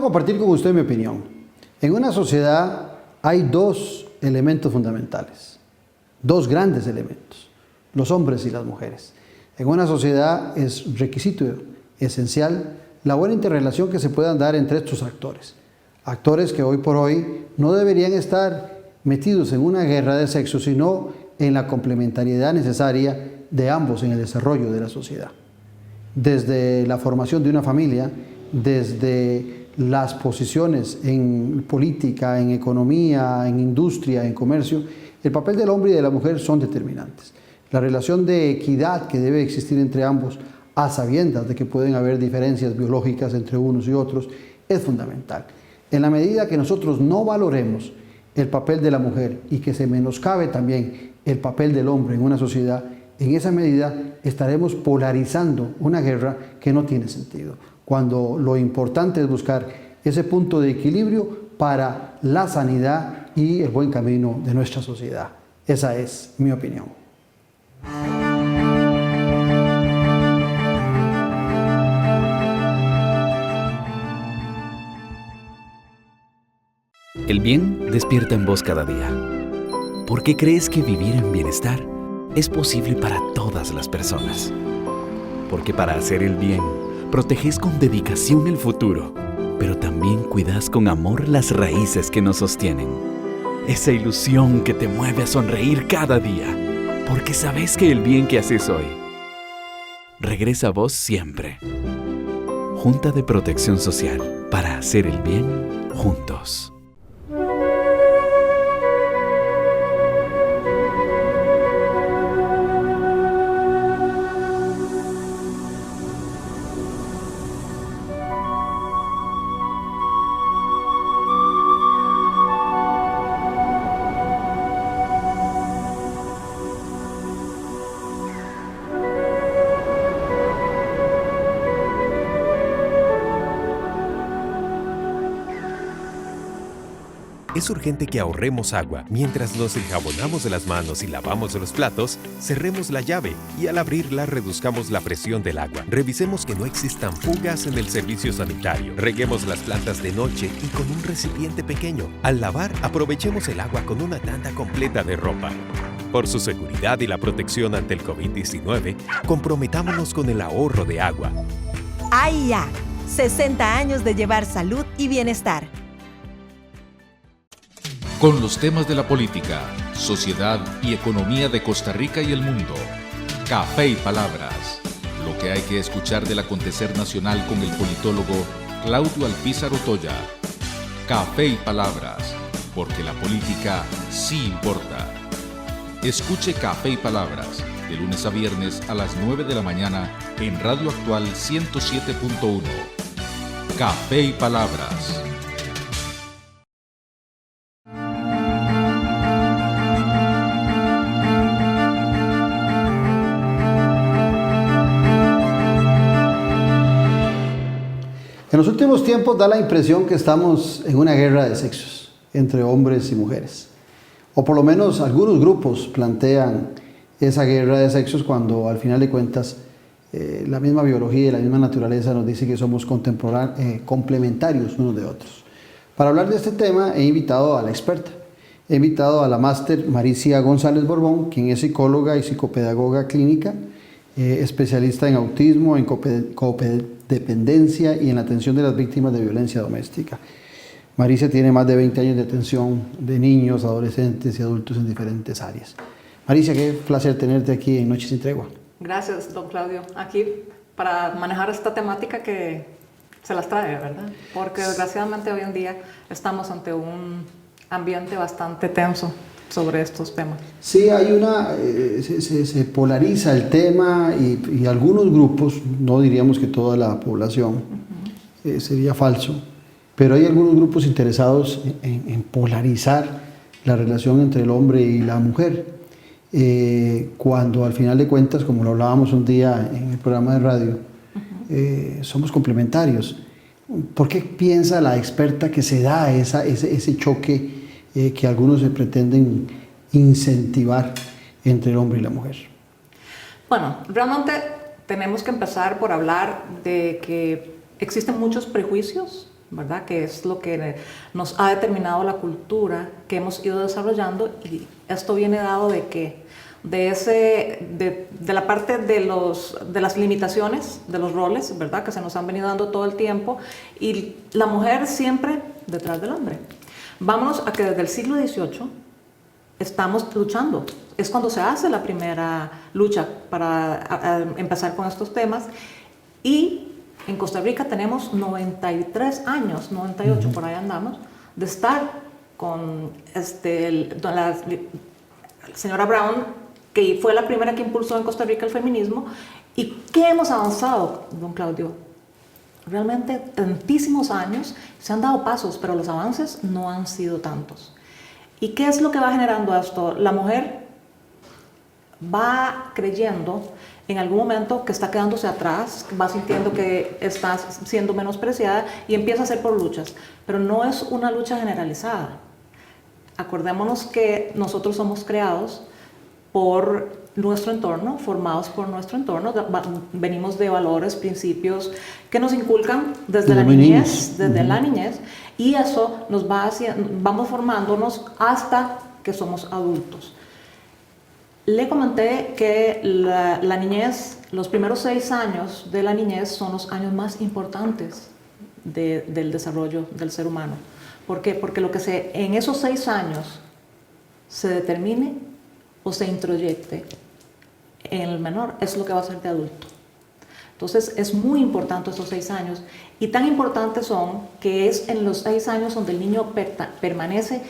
compartir con usted mi opinión. En una sociedad hay dos elementos fundamentales, dos grandes elementos, los hombres y las mujeres. En una sociedad es requisito esencial la buena interrelación que se puedan dar entre estos actores. Actores que hoy por hoy no deberían estar metidos en una guerra de sexo, sino en la complementariedad necesaria de ambos en el desarrollo de la sociedad. Desde la formación de una familia, desde las posiciones en política, en economía, en industria, en comercio, el papel del hombre y de la mujer son determinantes. La relación de equidad que debe existir entre ambos, a sabiendas de que pueden haber diferencias biológicas entre unos y otros, es fundamental. En la medida que nosotros no valoremos el papel de la mujer y que se menoscabe también el papel del hombre en una sociedad, en esa medida estaremos polarizando una guerra que no tiene sentido, cuando lo importante es buscar ese punto de equilibrio para la sanidad y el buen camino de nuestra sociedad. Esa es mi opinión. El bien despierta en vos cada día. ¿Por qué crees que vivir en bienestar es posible para todas las personas? Porque para hacer el bien, proteges con dedicación el futuro, pero también cuidas con amor las raíces que nos sostienen. Esa ilusión que te mueve a sonreír cada día, porque sabes que el bien que haces hoy regresa a vos siempre. Junta de Protección Social, para hacer el bien juntos. Es urgente que ahorremos agua. Mientras nos enjabonamos de las manos y lavamos los platos, cerremos la llave y al abrirla reduzcamos la presión del agua. Revisemos que no existan fugas en el servicio sanitario. Reguemos las plantas de noche y con un recipiente pequeño. Al lavar, aprovechemos el agua con una tanda completa de ropa. Por su seguridad y la protección ante el COVID-19, comprometámonos con el ahorro de agua. AIA, 60 años de llevar salud y bienestar. Con los temas de la política, sociedad y economía de Costa Rica y el mundo. Café y Palabras. Lo que hay que escuchar del acontecer nacional con el politólogo Claudio Alpizar Otoya. Café y Palabras, porque la política sí importa. Escuche Café y Palabras, de lunes a viernes a las 9 de la mañana en Radio Actual 107.1. Café y Palabras. En los últimos tiempos da la impresión que estamos en una guerra de sexos entre hombres y mujeres. O por lo menos algunos grupos plantean esa guerra de sexos cuando al final de cuentas la misma biología y la misma naturaleza nos dice que somos complementarios unos de otros. Para hablar de este tema he invitado a la experta. He invitado a la máster Maricia González Borbón, quien es psicóloga y psicopedagoga clínica, especialista en autismo, en codependencia y en la atención de las víctimas de violencia doméstica. Maricia tiene más de 20 años de atención de niños, adolescentes y adultos en diferentes áreas. Maricia, qué placer tenerte aquí en Noche sin Tregua. Gracias, don Claudio. Aquí para manejar esta temática que se las trae, ¿verdad? Porque desgraciadamente hoy en día estamos ante un ambiente bastante tenso sobre estos temas. Sí, hay se polariza el tema y algunos grupos, no diríamos que toda la población, sería falso, pero hay algunos grupos interesados en polarizar la relación entre el hombre y la mujer, cuando al final de cuentas, como lo hablábamos un día en el programa de radio, somos complementarios. ¿Por qué piensa la experta que se da ese choque que algunos se pretenden incentivar entre el hombre y la mujer? Bueno, realmente tenemos que empezar por hablar de que existen muchos prejuicios ¿verdad? Que es lo que nos ha determinado la cultura que hemos ido desarrollando, y esto viene dado de que de la parte de las limitaciones, de los roles, ¿verdad? Que se nos han venido dando todo el tiempo, y la mujer siempre detrás del hombre. Vámonos a que desde el siglo XVIII estamos luchando. Es cuando se hace la primera lucha para empezar con estos temas, y en Costa Rica tenemos 93 años, 98 por ahí andamos, de estar con la señora Brown, que fue la primera que impulsó en Costa Rica el feminismo. ¿Y qué hemos avanzado, don Claudio? Realmente tantísimos años, se han dado pasos, pero los avances no han sido tantos. ¿Y qué es lo que va generando esto? La mujer va creyendo en algún momento que está quedándose atrás, va sintiendo que está siendo menospreciada y empieza a hacer por luchas, pero no es una lucha generalizada. Acordémonos que nosotros somos creados por nuestro entorno, formados por nuestro entorno, venimos de valores, principios que nos inculcan desde la niñez, y eso nos va vamos formándonos hasta que somos adultos. Le comenté que la niñez, los primeros 6 años de la niñez son los años más importantes del desarrollo del ser humano. ¿Por qué? Porque lo que en esos 6 años se determine o se introyecte en el menor es lo que va a ser de adulto. Entonces es muy importante esos 6 años, y tan importantes son que es en los 6 años donde el niño permanece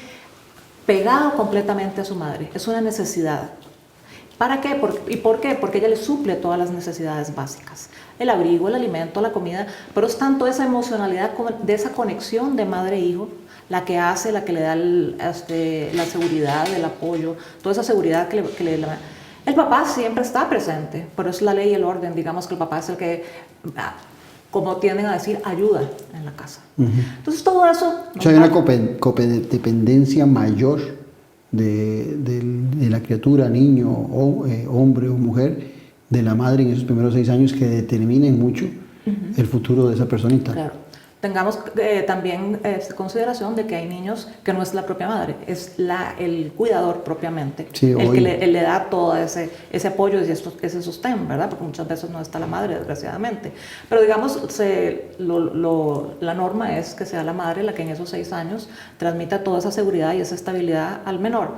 pegado completamente a su madre. Es una necesidad. ¿Para qué? ¿Por qué? Porque ella le suple todas las necesidades básicas. El abrigo, el alimento, la comida, pero es tanto esa emocionalidad de esa conexión de madre e hijo la que le da la seguridad, el apoyo, toda esa seguridad que le da. El papá siempre está presente, pero es la ley y el orden. Digamos que el papá es el que, como tienden a decir, ayuda en la casa. Entonces todo eso... O sea, hay una codependencia mayor de la criatura, niño, hombre o mujer, de la madre en esos primeros 6 años, que determinen mucho el futuro de esa personita. Claro. Tengamos también consideración de que hay niños que no es la propia madre, es el cuidador propiamente, sí, el que le da todo ese apoyo y ese sostén, ¿verdad? Porque muchas veces no está la madre, desgraciadamente. Pero digamos, la norma es que sea la madre la que en esos 6 años transmita toda esa seguridad y esa estabilidad al menor.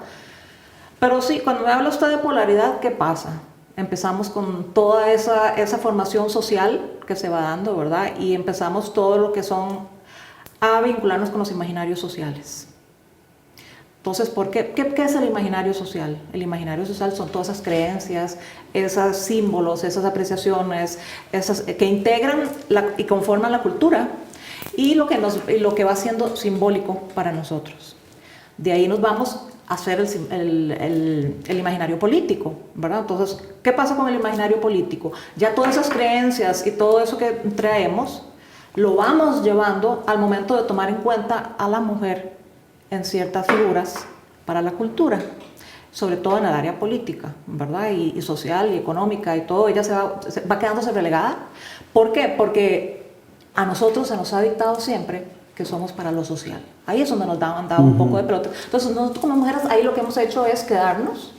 Pero sí, cuando me habla usted de polaridad, ¿qué pasa? Empezamos con toda esa formación social que se va dando, ¿verdad? Y empezamos todo lo que son a vincularnos con los imaginarios sociales. Entonces, ¿por qué? ¿Qué es el imaginario social? El imaginario social son todas esas creencias, esos símbolos, esas apreciaciones, que integran y conforman la cultura, y lo que va siendo simbólico para nosotros. De ahí nos vamos a hacer el imaginario político, ¿verdad? Entonces, ¿qué pasa con el imaginario político? Ya todas esas creencias y todo eso que traemos, lo vamos llevando al momento de tomar en cuenta a la mujer en ciertas figuras para la cultura, sobre todo en el área política, ¿verdad? Y social y económica y todo. Ella se va quedándose relegada. ¿Por qué? Porque a nosotros se nos ha dictado siempre que somos para lo social. Ahí es donde nos han dado un poco de pelota. Entonces nosotros como mujeres ahí lo que hemos hecho es quedarnos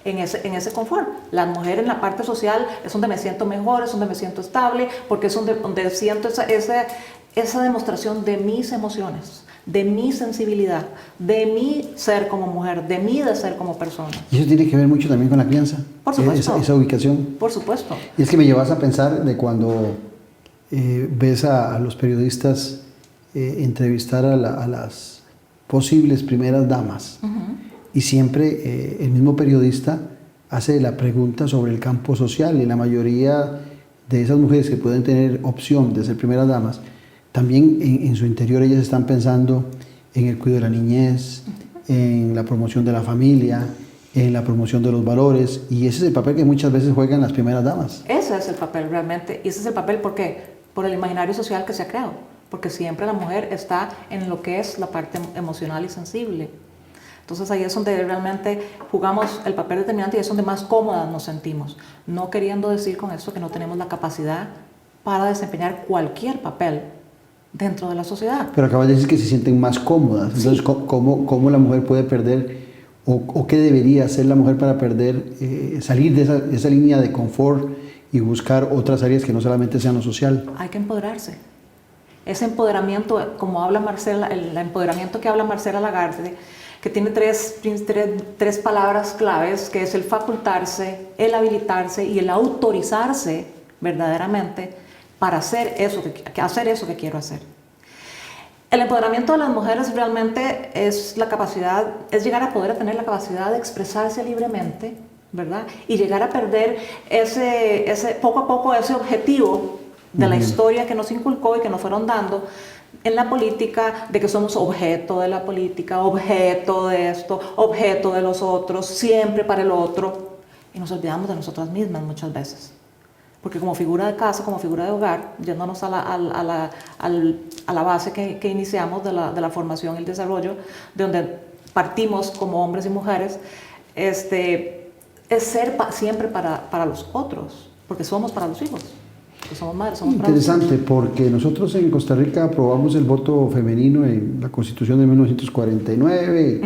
en ese confort. La mujer en la parte social es donde me siento mejor, es donde me siento estable, porque es donde siento esa demostración de mis emociones, de mi sensibilidad, de mi ser como mujer, de mi de ser como persona. Y eso tiene que ver mucho también con la crianza. Por supuesto. Esa ubicación. Por supuesto. Y es que me llevas a pensar de cuando ves a los periodistas entrevistar a las posibles primeras damas, y siempre el mismo periodista hace la pregunta sobre el campo social, y la mayoría de esas mujeres que pueden tener opción de ser primeras damas, también en su interior ellas están pensando en el cuidado de la niñez, en la promoción de la familia, en la promoción de los valores, y ese es el papel que muchas veces juegan las primeras damas. Ese es el papel realmente, y ese es el papel ¿por qué? Por el imaginario social que se ha creado, porque siempre la mujer está en lo que es la parte emocional y sensible. Entonces ahí es donde realmente jugamos el papel determinante y es donde más cómodas nos sentimos, no queriendo decir con esto que no tenemos la capacidad para desempeñar cualquier papel dentro de la sociedad. Pero acabas de decir que se sienten más cómodas. Entonces, ¿cómo la mujer puede perder o qué debería hacer la mujer para salir de esa línea de confort y buscar otras áreas que no solamente sean lo social? Hay que empoderarse. Ese empoderamiento, como habla Marcela, el empoderamiento que habla Marcela Lagarde, que tiene tres palabras claves, que es el facultarse, el habilitarse y el autorizarse verdaderamente para hacer eso que quiero hacer. El empoderamiento de las mujeres realmente es la capacidad, es llegar a poder tener la capacidad de expresarse libremente, ¿verdad? Y llegar a perder poco a poco ese objetivo de la historia que nos inculcó y que nos fueron dando en la política, de que somos objeto de la política, objeto de esto, objeto de los otros, siempre para el otro, y nos olvidamos de nosotras mismas muchas veces. Porque como figura de casa, como figura de hogar, yéndonos a la base que iniciamos de la formación y el desarrollo, de donde partimos como hombres y mujeres, es ser siempre para los otros, porque somos para los hijos. Somos madres, somos interesante, porque nosotros en Costa Rica aprobamos el voto femenino en la Constitución de 1949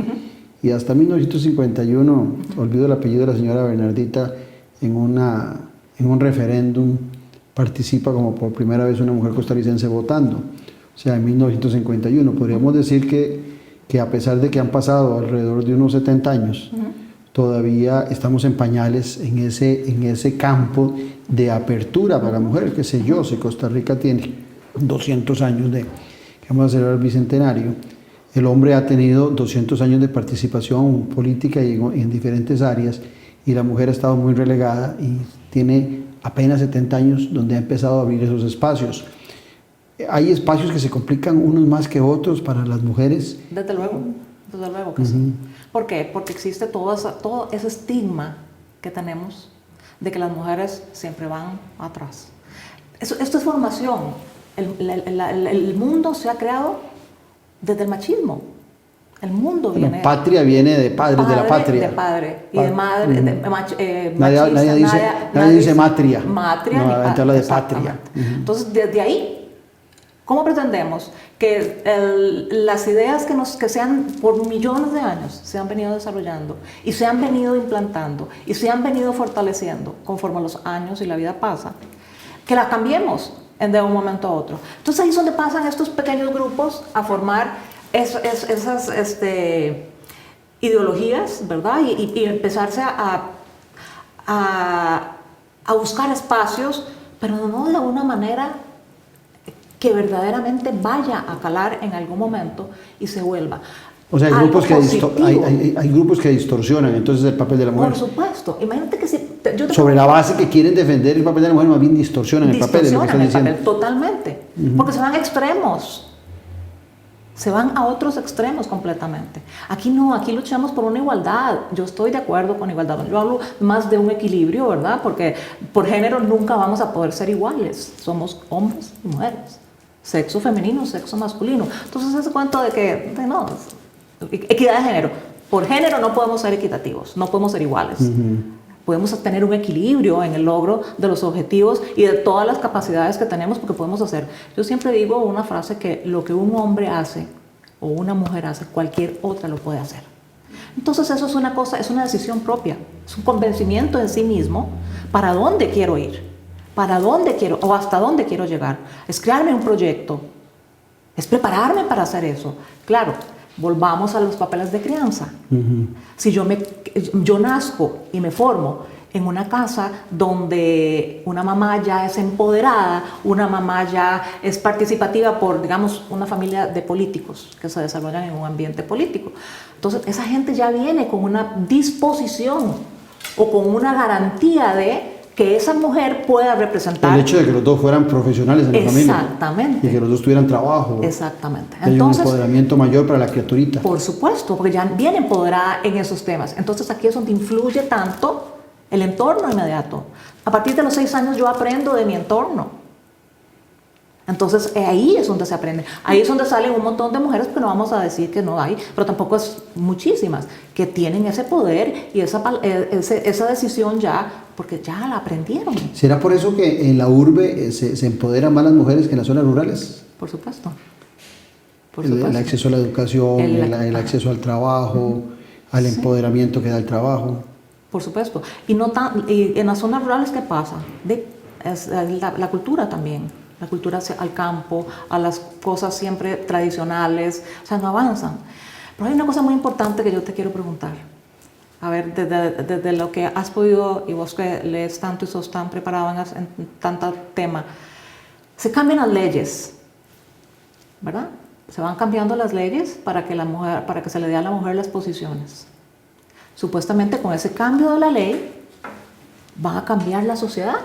y hasta 1951, olvido el apellido de la señora Bernardita, en un referéndum participa como por primera vez una mujer costarricense votando. O sea, en 1951 podríamos decir que a pesar de que han pasado alrededor de unos 70 años, todavía estamos en pañales en ese campo de apertura para la mujer, qué sé yo, si Costa Rica tiene 200 años que vamos a celebrar el bicentenario, el hombre ha tenido 200 años de participación política y en diferentes áreas, y la mujer ha estado muy relegada y tiene apenas 70 años donde ha empezado a abrir esos espacios. Hay espacios que se complican unos más que otros para las mujeres. Desde luego que sí. ¿Por qué? Porque existe todo ese estigma que tenemos de que las mujeres siempre van atrás. Esto es formación. El mundo se ha creado desde el machismo. El mundo viene... La patria viene de padres de la patria. De padre y de madre, nadie dice matria. Matria. No, la gente habla de patria. Entonces, desde ahí, ¿cómo pretendemos que las ideas que se han, por millones de años, se han venido desarrollando y se han venido implantando y se han venido fortaleciendo conforme los años y la vida pasa, que las cambiemos de un momento a otro? Entonces ahí es donde pasan estos pequeños grupos a formar esas ideologías, ¿verdad? Y empezarse a buscar espacios, pero no de una manera que verdaderamente vaya a calar en algún momento y se vuelva. O sea, hay grupos que distorsionan entonces el papel de la mujer. Por supuesto. Imagínate que sobre la base que quieren defender el papel de la mujer, más bien distorsionan el papel de lo que están diciendo. Totalmente. Porque se van a extremos. Se van a otros extremos completamente. Aquí no, aquí luchamos por una igualdad. Yo estoy de acuerdo con igualdad. Yo hablo más de un equilibrio, ¿verdad? Porque por género nunca vamos a poder ser iguales. Somos hombres y mujeres. Sexo femenino, sexo masculino. Entonces ese cuento de que, no, equidad de género. Por género no podemos ser equitativos, no podemos ser iguales. Podemos tener un equilibrio en el logro de los objetivos y de todas las capacidades que tenemos, porque podemos hacer. Yo siempre digo una frase que lo que un hombre hace o una mujer hace, cualquier otra lo puede hacer. Entonces eso es una cosa, es una decisión propia, es un convencimiento en sí mismo para dónde quiero ir, para dónde quiero o hasta dónde quiero llegar. Es crearme un proyecto, es prepararme para hacer eso. Claro, volvamos a los papeles de crianza. Si yo nazco y me formo en una casa donde una mamá ya es empoderada, una mamá ya es participativa por, digamos, una familia de políticos que se desarrollan en un ambiente político. Entonces, esa gente ya viene con una disposición o con una garantía de que esa mujer pueda representar... El hecho de que los dos fueran profesionales en la familia. Exactamente. Y que los dos tuvieran trabajo. Exactamente. Hay un empoderamiento mayor para la criaturita. Por supuesto, porque ya viene empoderada en esos temas. Entonces aquí es donde influye tanto el entorno inmediato. A partir de los 6 años yo aprendo de mi entorno. Entonces ahí es donde se aprende. Ahí es donde salen un montón de mujeres, que no vamos a decir que no hay, pero tampoco es muchísimas, que tienen ese poder y esa decisión ya, porque ya la aprendieron. ¿Será por eso que en la urbe se empoderan más las mujeres que en las zonas rurales? Por supuesto. Por El supuesto. acceso a la educación, El- el acceso al trabajo, al empoderamiento que da el trabajo. Por supuesto. Y en las zonas rurales, ¿qué pasa? Es la cultura también. La cultura al campo, a las cosas siempre tradicionales. O sea, no avanzan. Pero hay una cosa muy importante que yo te quiero preguntar. A ver, desde lo que has podido, y vos que lees tanto y sos tan preparado en tanto tema, se cambian las leyes, ¿verdad? Se van cambiando las leyes para que se le dé a la mujer las posiciones. Supuestamente con ese cambio de la ley va a cambiar la sociedad.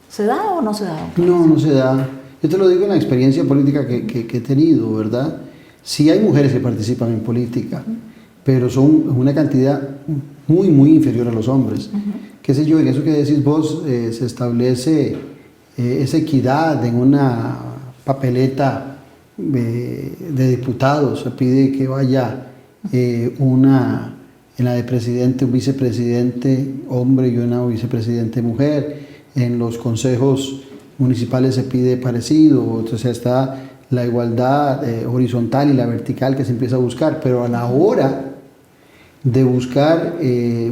¿Se da o no se da? No, no se da. Yo te lo digo en la experiencia política que he tenido, ¿verdad? Sí hay mujeres que participan en política, pero son una cantidad muy, muy inferior a los hombres. Qué sé yo, en eso que decís vos, se establece esa equidad en una papeleta de diputados. Se pide que vaya en la de presidente, un vicepresidente hombre y una vicepresidente mujer. En los consejos municipales se pide parecido, entonces está la igualdad horizontal y la vertical que se empieza a buscar, pero a la hora de buscar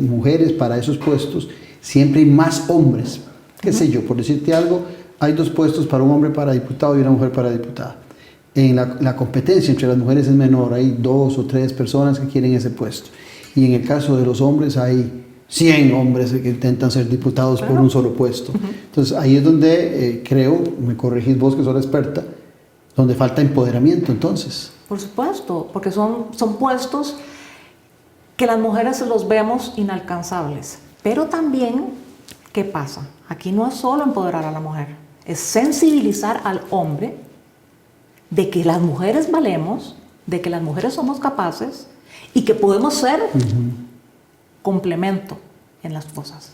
mujeres para esos puestos, siempre hay más hombres. Qué sé yo, por decirte algo, hay 2 puestos para un hombre para diputado y una mujer para diputada. En la competencia entre las mujeres es menor, hay 2 o 3 personas que quieren ese puesto. Y en el caso de los hombres hay 100 hombres que intentan ser diputados por un solo puesto. Entonces ahí es donde creo, me corregís vos que sos la experta, donde falta empoderamiento entonces. Por supuesto, porque son puestos que las mujeres los vemos inalcanzables. Pero también, ¿qué pasa? Aquí no es solo empoderar a la mujer, es sensibilizar al hombre de que las mujeres valemos, de que las mujeres somos capaces y que podemos ser complemento en las cosas.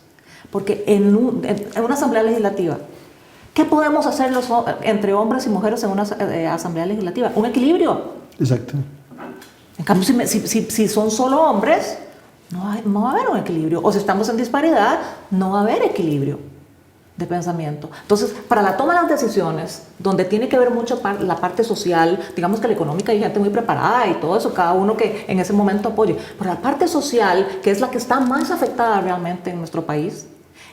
Porque en una asamblea legislativa, ¿qué podemos hacer entre hombres y mujeres en una asamblea legislativa? Un equilibrio. Exacto. En cambio, si son solo hombres, no va a haber un equilibrio. O si estamos en disparidad, no va a haber equilibrio de pensamiento. Entonces, para la toma de las decisiones, donde tiene que ver mucho la parte social, digamos que la económica hay gente muy preparada y todo eso, cada uno que en ese momento apoye, pero la parte social, que es la que está más afectada realmente en nuestro país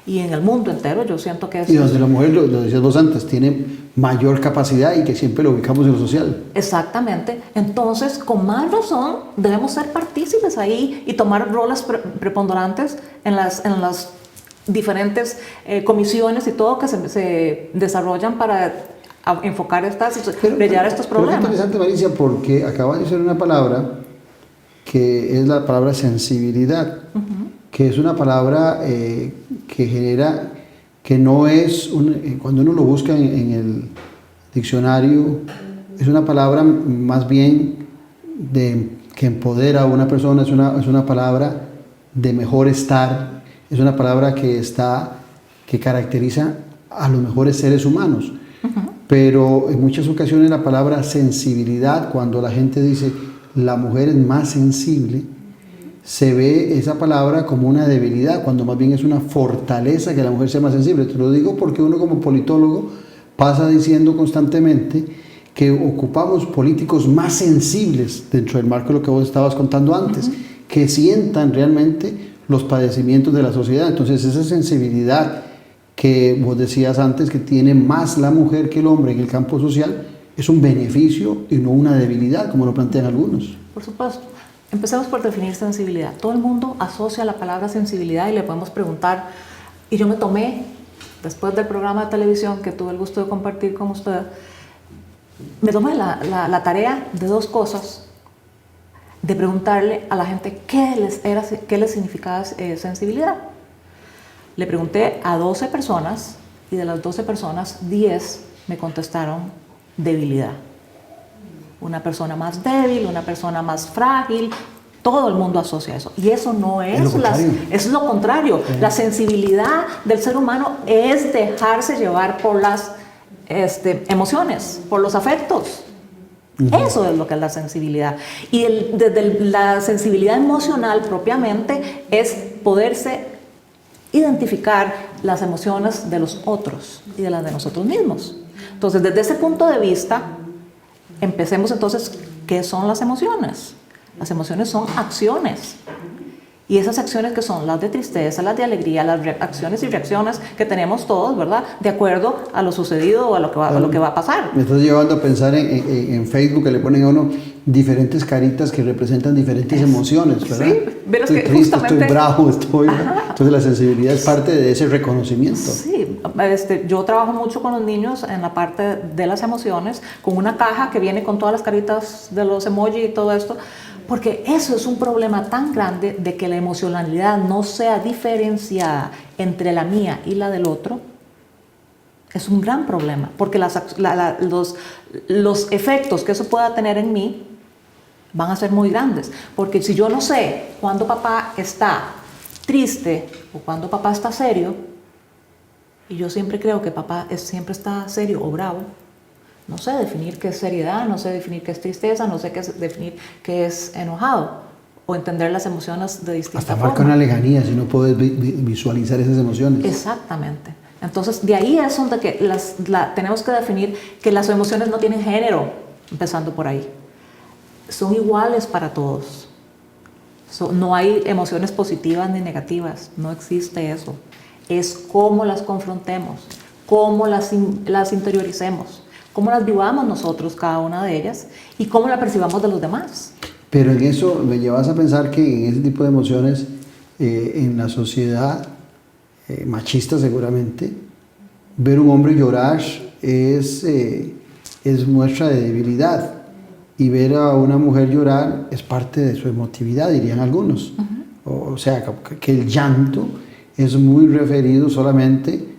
y en el mundo entero, yo siento que es... Y donde la mujer, lo decías vos antes, tiene mayor capacidad y que siempre lo ubicamos en lo social. Exactamente. Entonces, con más razón, debemos ser partícipes ahí y tomar roles preponderantes en las diferentes comisiones y todo que se desarrollan para enfocar brillar estos problemas. Es interesante, Maricia, porque acaba de decir una palabra que es la palabra sensibilidad, que es una palabra que genera, que no es, cuando uno lo busca en el diccionario, es una palabra más bien que empodera a una persona, es una palabra de mejor estar. Es una palabra que caracteriza a los mejores seres humanos. Pero en muchas ocasiones la palabra sensibilidad, cuando la gente dice la mujer es más sensible, se ve esa palabra como una debilidad, cuando más bien es una fortaleza que la mujer sea más sensible. Te lo digo porque uno como politólogo pasa diciendo constantemente que ocupamos políticos más sensibles dentro del marco de lo que vos estabas contando antes, que sientan realmente los padecimientos de la sociedad. Entonces esa sensibilidad que vos decías antes que tiene más la mujer que el hombre en el campo social es un beneficio y no una debilidad como lo plantean algunos. Por supuesto. Empecemos por definir sensibilidad. Todo el mundo asocia la palabra sensibilidad y le podemos preguntar, y yo me tomé, después del programa de televisión que tuve el gusto de compartir con usted, me tomé la tarea de 2 cosas, de preguntarle a la gente qué les significaba sensibilidad. Le pregunté a 12 personas y de las 12 personas, 10 me contestaron debilidad. Una persona más débil, una persona más frágil, todo el mundo asocia eso. Y eso no es es lo contrario. La sensibilidad del ser humano es dejarse llevar por las emociones, por los afectos. Eso es lo que es la sensibilidad. Y desde la sensibilidad emocional propiamente es poderse identificar las emociones de los otros y de las de nosotros mismos. Entonces, desde ese punto de vista, empecemos entonces, ¿qué son las emociones? Las emociones son acciones. Y esas acciones que son las de tristeza, las de alegría, las acciones y reacciones que tenemos todos, ¿verdad? De acuerdo a lo sucedido o a lo que va a pasar. Me estás llevando a pensar en Facebook, que le ponen a uno diferentes caritas que representan diferentes emociones, ¿verdad? Sí, pero es estoy que triste, justamente... estoy bravo, Entonces la sensibilidad es parte de ese reconocimiento. Sí, yo trabajo mucho con los niños en la parte de las emociones, con una caja que viene con todas las caritas de los emojis y todo esto, porque eso es un problema tan grande de que la emocionalidad no sea diferenciada entre la mía y la del otro. Es un gran problema, porque los efectos que eso pueda tener en mí van a ser muy grandes. Porque si yo no sé cuándo papá está triste o cuándo papá está serio, y yo siempre creo que papá siempre está serio o bravo, no sé definir qué es seriedad, no sé definir qué es tristeza, no sé definir qué es enojado o entender las emociones de distinta Hasta forma. marca una lejanía si no puedes visualizar esas emociones. Exactamente. Entonces, de ahí es donde tenemos que definir que las emociones no tienen género, empezando por ahí. Son iguales para todos. No hay emociones positivas ni negativas, no existe eso. Es cómo las confrontemos, cómo las interioricemos, cómo las vivamos nosotros, cada una de ellas, y cómo la percibamos de los demás. Pero en eso me llevas a pensar que en ese tipo de emociones, en la sociedad machista seguramente, ver un hombre llorar es muestra de debilidad, y ver a una mujer llorar es parte de su emotividad, dirían algunos. O sea, que el llanto es muy referido solamente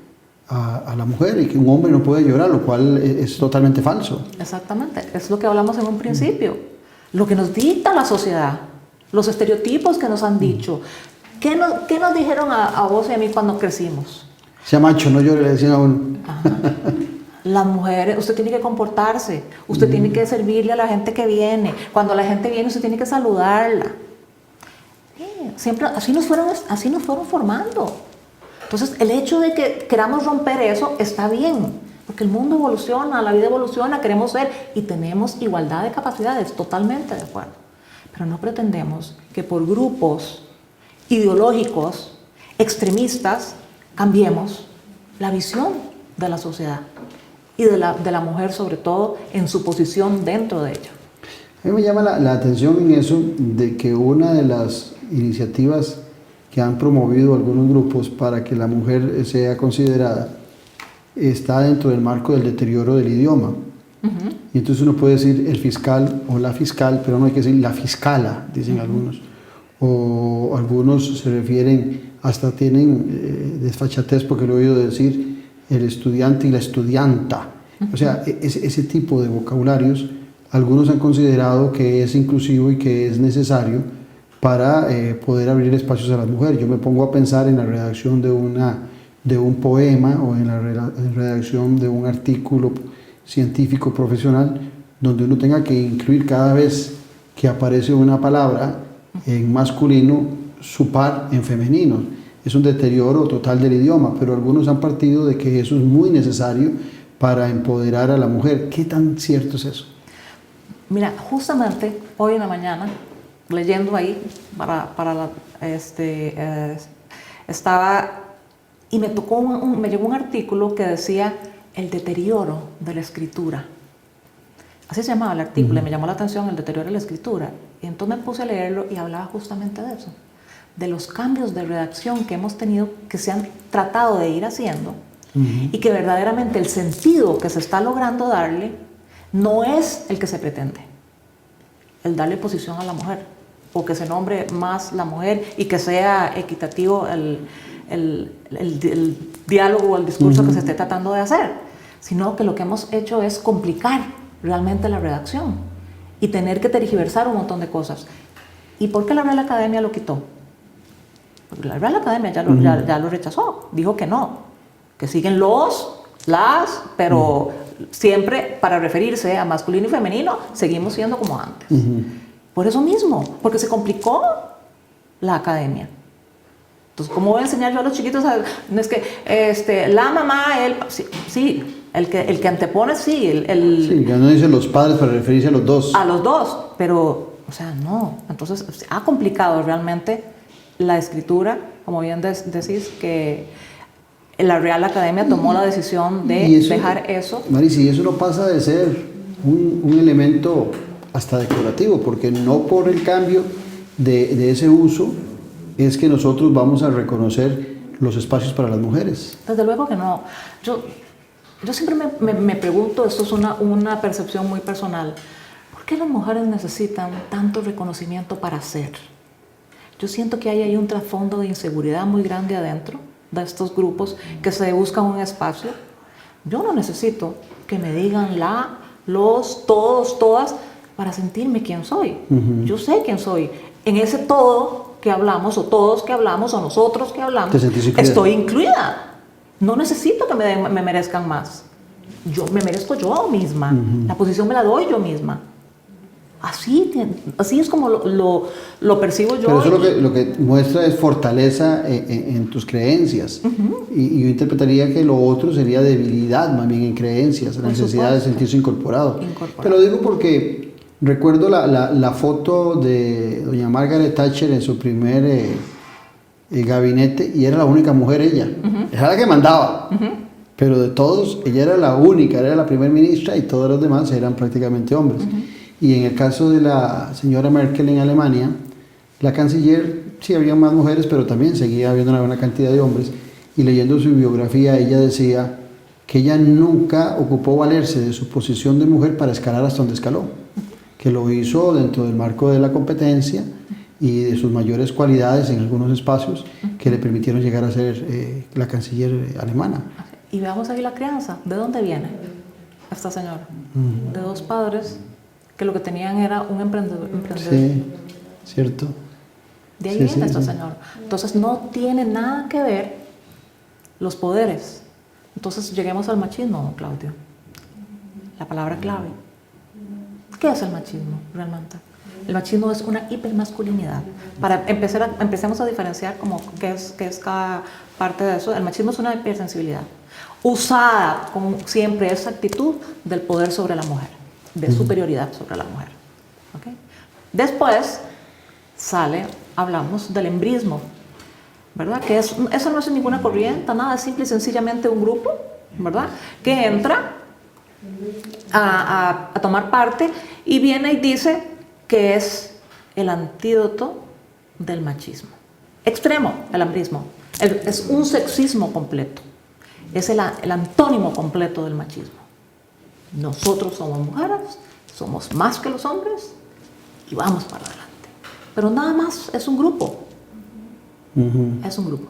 a la mujer y que un hombre no puede llorar, lo cual es totalmente falso. Exactamente, es lo que hablamos en un principio. Lo que nos dicta la sociedad, los estereotipos que nos han dicho. ¿Qué nos dijeron a vos y a mí cuando crecimos? Sea macho, no llore, le decían a uno. Las mujeres, usted tiene que comportarse, usted tiene que servirle a la gente que viene. Cuando la gente viene, usted tiene que saludarla. Siempre así nos fueron formando. Entonces, el hecho de que queramos romper eso está bien, porque el mundo evoluciona, la vida evoluciona, queremos ser y tenemos igualdad de capacidades, totalmente de acuerdo. Pero no pretendemos que por grupos ideológicos, extremistas, cambiemos la visión de la sociedad y de la mujer, sobre todo, en su posición dentro de ella. A mí me llama la atención en eso de que una de las iniciativas que han promovido algunos grupos para que la mujer sea considerada está dentro del marco del deterioro del idioma. Y entonces uno puede decir el fiscal o la fiscal, pero no hay que decir la fiscala, dicen algunos. O algunos se refieren, hasta tienen desfachatez porque lo he oído decir el estudiante y la estudianta. O sea, ese tipo de vocabularios, algunos han considerado que es inclusivo y que es necesario para poder abrir espacios a las mujeres. Yo me pongo a pensar en la redacción de un poema o en la redacción de un artículo científico profesional donde uno tenga que incluir cada vez que aparece una palabra en masculino su par en femenino. Es un deterioro total del idioma, pero algunos han partido de que eso es muy necesario para empoderar a la mujer. ¿Qué tan cierto es eso? Mira, justamente hoy en la mañana, leyendo ahí, estaba, y me llegó un artículo que decía el deterioro de la escritura. Así se llamaba el artículo, y me llamó la atención el deterioro de la escritura. Y entonces me puse a leerlo y hablaba justamente de eso, de los cambios de redacción que hemos tenido, que se han tratado de ir haciendo, y que verdaderamente el sentido que se está logrando darle no es el que se pretende, el darle posición a la mujer, o que se nombre más la mujer y que sea equitativo el diálogo o el discurso que se esté tratando de hacer, sino que lo que hemos hecho es complicar realmente la redacción y tener que tergiversar un montón de cosas. ¿Y por qué la Real Academia lo quitó? Porque la Real Academia ya lo rechazó, dijo que no, que siguen las, pero siempre para referirse a masculino y femenino seguimos siendo como antes. Por eso mismo, porque se complicó la academia. Entonces, ¿cómo voy a enseñar yo a los chiquitos? No es que la mamá, él, sí, El que antepone, sí, Sí, que no dice los padres para referirse a los dos. a los dos, pero, o sea, no. Entonces, ha complicado realmente la escritura, como bien decís, que la Real Academia tomó la decisión de dejar eso. Marisa, y eso no pasa de ser un elemento hasta decorativo, porque no por el cambio de ese uso es que nosotros vamos a reconocer los espacios para las mujeres. Desde luego que no. Yo siempre me pregunto, esto es una percepción muy personal, ¿por qué las mujeres necesitan tanto reconocimiento para ser? Yo siento que hay ahí un trasfondo de inseguridad muy grande adentro de estos grupos que se buscan un espacio. Yo no necesito que me digan los, todos, todas, para sentirme quién soy. Yo sé quién soy. En ese todo que hablamos, o todos que hablamos, o nosotros que hablamos, estoy incluida. No necesito que me merezcan más. Yo me merezco yo misma. La posición me la doy yo misma. Así es como lo percibo yo. Pero eso lo que muestra es fortaleza en tus creencias. Y yo interpretaría que lo otro sería debilidad, más bien en creencias, la necesidad de sentirse incorporado. Te lo digo porque recuerdo la foto de doña Margaret Thatcher en su primer gabinete, y era la única mujer ella. Era la que mandaba. Pero de todos, ella era la única, era la primer ministra, y todos los demás eran prácticamente hombres. Y en el caso de la señora Merkel en Alemania, la canciller, sí había más mujeres, pero también seguía habiendo una buena cantidad de hombres. Y leyendo su biografía, ella decía que ella nunca ocupó valerse de su posición de mujer para escalar hasta donde escaló, que lo hizo dentro del marco de la competencia y de sus mayores cualidades en algunos espacios que le permitieron llegar a ser la canciller alemana. Y veamos ahí la crianza. ¿De dónde viene esta señora? De dos padres que lo que tenían era un emprendedor. Sí, cierto. De ahí viene esta señora. Entonces no tiene nada que ver los poderes. Entonces lleguemos al machismo, Claudio. La palabra clave. ¿Qué es el machismo realmente? El machismo es una hipermasculinidad. Para empecemos a diferenciar como qué es cada parte de eso. El machismo es una hipersensibilidad usada con siempre esa actitud del poder sobre la mujer, de superioridad sobre la mujer. ¿Okay? Después hablamos del embrismo, ¿verdad? Que eso no es ninguna corriente, nada, es simple y sencillamente un grupo, ¿verdad? Que entra a tomar parte y viene y dice que es el antídoto del machismo. Extremo, el embrismo. Es un sexismo completo. Es el antónimo completo del machismo. Nosotros somos mujeres, somos más que los hombres y vamos para adelante. Pero nada más es un grupo. Es un grupo.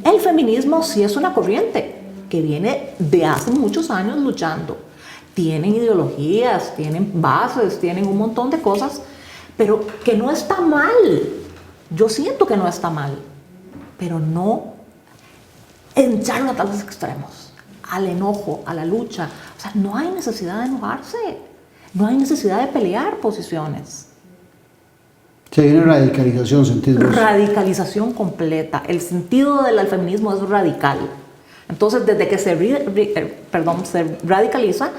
El feminismo sí es una corriente que viene de hace muchos años luchando. Tienen ideologías, tienen bases, tienen un montón de cosas, pero que no está mal. Yo siento que no está mal, pero no echarlo a los extremos, al enojo, a la lucha. O sea, no hay necesidad de enojarse, no hay necesidad de pelear posiciones. Sí, hay una radicalización, ¿sentís vos? Radicalización completa. El sentido del feminismo es radical. Entonces, desde que se radicaliza,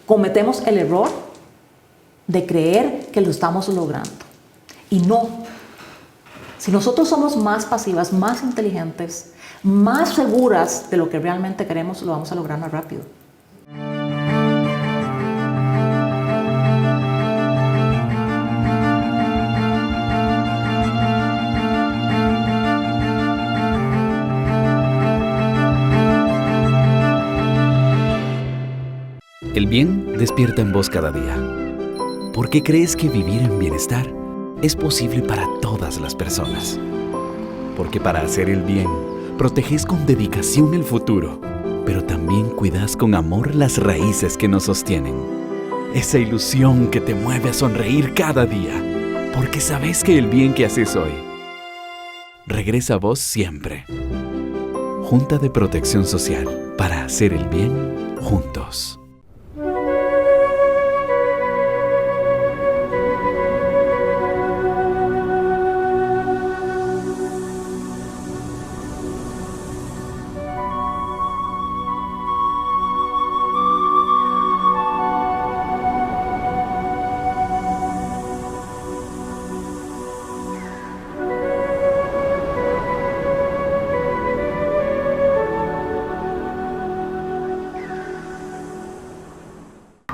cometemos el error de creer que lo estamos logrando. Y no. Si nosotros somos más pasivas, más inteligentes, más seguras de lo que realmente queremos, lo vamos a lograr más rápido. El bien despierta en vos cada día. ¿Por qué crees que vivir en bienestar es posible para todas las personas? Porque para hacer el bien, proteges con dedicación el futuro, pero también cuidas con amor las raíces que nos sostienen. Esa ilusión que te mueve a sonreír cada día, porque sabes que el bien que haces hoy regresa a vos siempre. Junta de Protección Social, para hacer el bien juntos.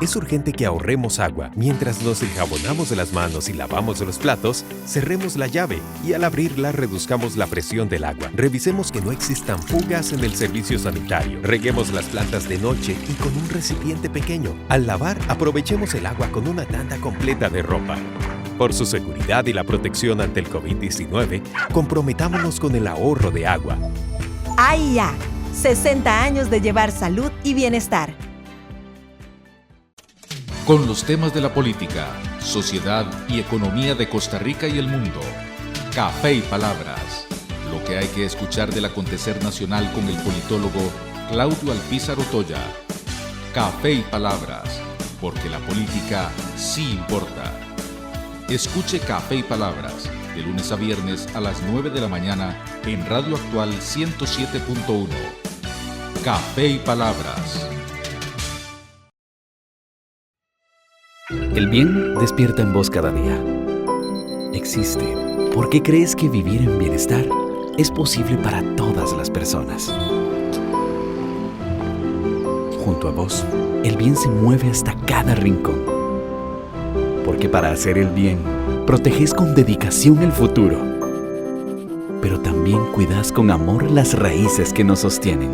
Es urgente que ahorremos agua. Mientras nos enjabonamos las manos y lavamos los platos, cerremos la llave y al abrirla reduzcamos la presión del agua. Revisemos que no existan fugas en el servicio sanitario. Reguemos las plantas de noche y con un recipiente pequeño. Al lavar, aprovechemos el agua con una tanda completa de ropa. Por su seguridad y la protección ante el COVID-19, comprometámonos con el ahorro de agua. AIA, 60 años de llevar salud y bienestar. Con los temas de la política, sociedad y economía de Costa Rica y el mundo. Café y Palabras. Lo que hay que escuchar del acontecer nacional con el politólogo Claudio Alpizar Otoya. Café y Palabras, porque la política sí importa. Escuche Café y Palabras, de lunes a viernes a las 9 de la mañana en Radio Actual 107.1. Café y Palabras. El bien despierta en vos cada día. Existe porque crees que vivir en bienestar es posible para todas las personas. Junto a vos, el bien se mueve hasta cada rincón. Porque para hacer el bien, proteges con dedicación el futuro. Pero también cuidas con amor las raíces que nos sostienen.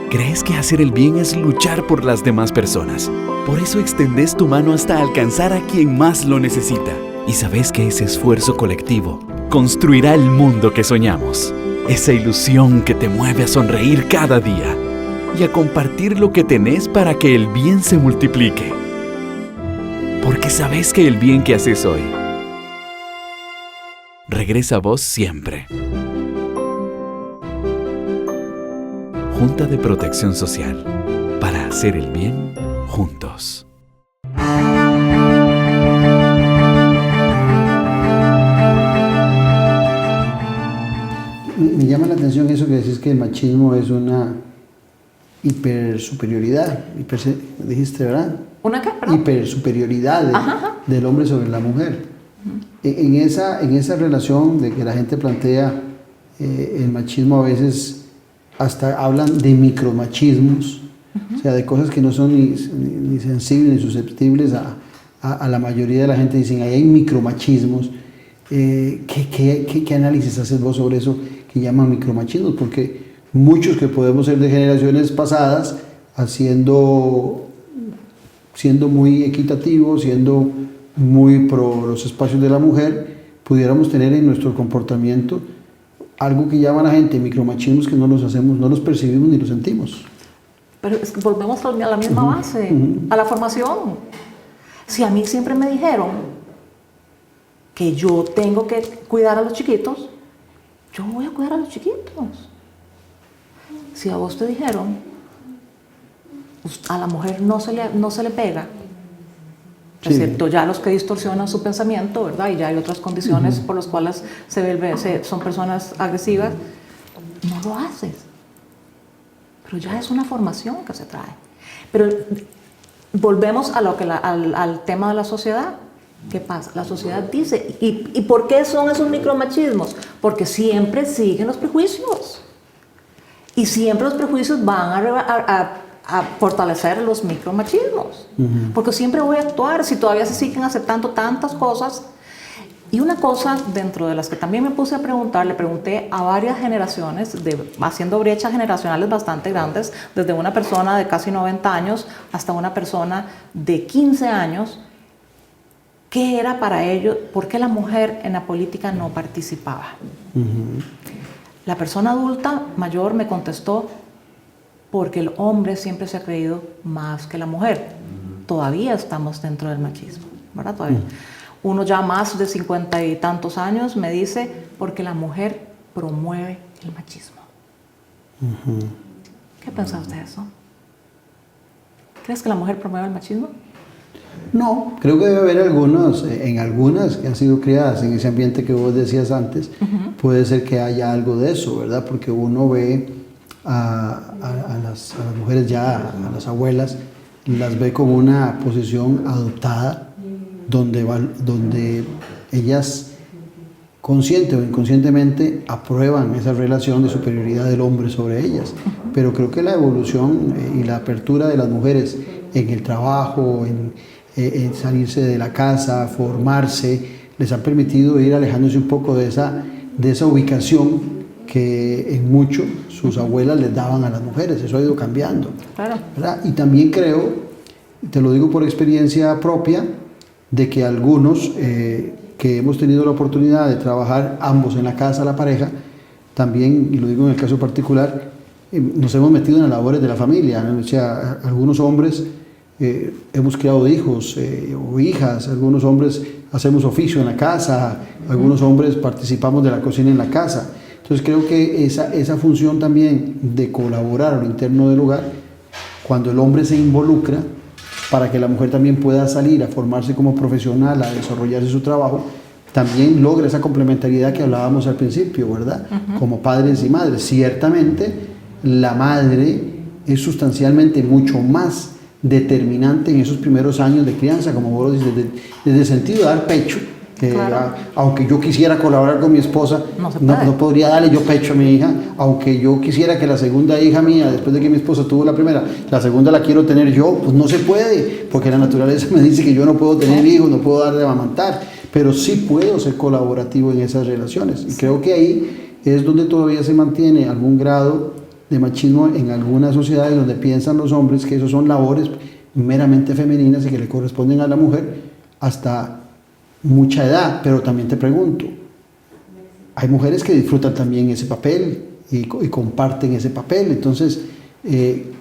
Crees que hacer el bien es luchar por las demás personas. Por eso extendés tu mano hasta alcanzar a quien más lo necesita. Y sabes que ese esfuerzo colectivo construirá el mundo que soñamos. Esa ilusión que te mueve a sonreír cada día y a compartir lo que tenés para que el bien se multiplique. Porque sabes que el bien que haces hoy regresa a vos siempre. Junta de Protección Social. Para hacer el bien juntos. Me llama la atención eso que decís, que el machismo es una hipersuperioridad. Dijiste, ¿verdad? ¿Una qué? Perdón. Hipersuperioridad del hombre sobre la mujer. En esa relación de que la gente plantea el machismo, a veces hasta hablan de micromachismos, o sea, de cosas que no son ni sensibles ni susceptibles a la mayoría de la gente. Dicen, ahí hay micromachismos. ¿Qué análisis haces vos sobre eso que llaman micromachismos? Porque muchos que podemos ser de generaciones pasadas, siendo muy equitativos, siendo muy pro los espacios de la mujer, pudiéramos tener en nuestro comportamiento algo que llama a la gente micromachismos que no los percibimos ni los sentimos. Pero es que volvemos a la misma base, a la formación. Si a mí siempre me dijeron que yo tengo que cuidar a los chiquitos, yo voy a cuidar a los chiquitos. Si a vos te dijeron, a la mujer no se le pega, Sí. excepto ya los que distorsionan su pensamiento, ¿verdad? Y ya hay otras condiciones por las cuales son personas agresivas, no lo haces. Pero ya es una formación que se trae. Pero volvemos a al tema de la sociedad. ¿Qué pasa? La sociedad dice, ¿y por qué son esos micromachismos? Porque siempre siguen los prejuicios. Y siempre los prejuicios van a fortalecer los micromachismos. Porque siempre voy a actuar si todavía se siguen aceptando tantas cosas. Y una cosa dentro de las que también me puse a preguntar, le pregunté a varias generaciones, haciendo brechas generacionales bastante grandes, desde una persona de casi 90 años hasta una persona de 15 años, ¿qué era para ellos? ¿Por qué la mujer en la política no participaba? La persona adulta mayor me contestó, porque el hombre siempre se ha creído más que la mujer. Todavía estamos dentro del machismo, ¿verdad? Todavía. Uno ya más de 50 y tantos años me dice, porque la mujer promueve el machismo. ¿Qué piensa usted de eso? ¿Crees que la mujer promueve el machismo? No, creo que debe haber algunas que han sido criadas en ese ambiente que vos decías antes, puede ser que haya algo de eso, ¿verdad? Porque uno ve a las mujeres ya, a las abuelas, las ve como una posición adoptada, donde ellas consciente o inconscientemente aprueban esa relación de superioridad del hombre sobre ellas. Pero creo que la evolución y la apertura de las mujeres en el trabajo, en salirse de la casa, formarse, les han permitido ir alejándose un poco de esa ubicación que en mucho sus abuelas les daban a las mujeres. Eso ha ido cambiando. Claro. ¿Verdad? Y también creo, te lo digo por experiencia propia, de que algunos que hemos tenido la oportunidad de trabajar ambos en la casa, la pareja, también, y lo digo en el caso particular, nos hemos metido en las labores de la familia, ¿no? O sea, algunos hombres hemos criado hijos o hijas, algunos hombres hacemos oficio en la casa, algunos hombres participamos de la cocina en la casa. Entonces creo que esa función también de colaborar a lo interno del hogar, cuando el hombre se involucra, para que la mujer también pueda salir a formarse como profesional, a desarrollarse su trabajo, también logra esa complementariedad que hablábamos al principio, ¿verdad? Como padres y madres. Ciertamente, la madre es sustancialmente mucho más determinante en esos primeros años de crianza, como vos lo dices, desde el sentido de dar pecho. Claro. Aunque yo quisiera colaborar con mi esposa, no podría darle yo pecho a mi hija. Aunque yo quisiera que la segunda hija mía, después de que mi esposa tuvo la primera, la segunda la quiero tener yo, pues no se puede, porque la naturaleza me dice que yo no puedo tener hijos, no puedo darle a amamantar, pero sí puedo ser colaborativo en esas relaciones. Y creo que ahí es donde todavía se mantiene algún grado de machismo en algunas sociedades donde piensan los hombres que eso son labores meramente femeninas y que le corresponden a la mujer hasta mucha edad. Pero también te pregunto, hay mujeres que disfrutan también ese papel y comparten ese papel. Entonces,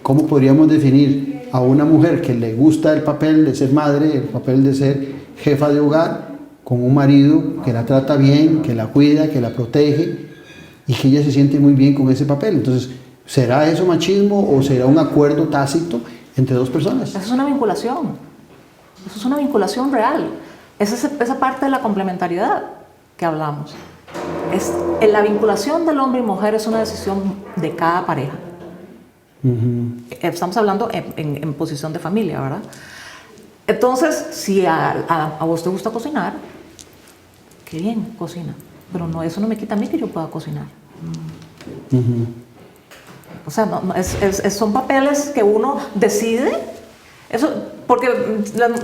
¿cómo podríamos definir a una mujer que le gusta el papel de ser madre, el papel de ser jefa de hogar, con un marido que la trata bien, que la cuida, que la protege y que ella se siente muy bien con ese papel? Entonces, ¿será eso machismo o será un acuerdo tácito entre dos personas? Eso es una vinculación. Eso es una vinculación real. Esa parte de la complementariedad que hablamos. La vinculación del hombre y mujer es una decisión de cada pareja. Estamos hablando en posición de familia, ¿verdad? Entonces, si a vos te gusta cocinar, qué bien, cocina. Pero eso no me quita a mí que yo pueda cocinar. O sea, son papeles que uno decide. Eso, porque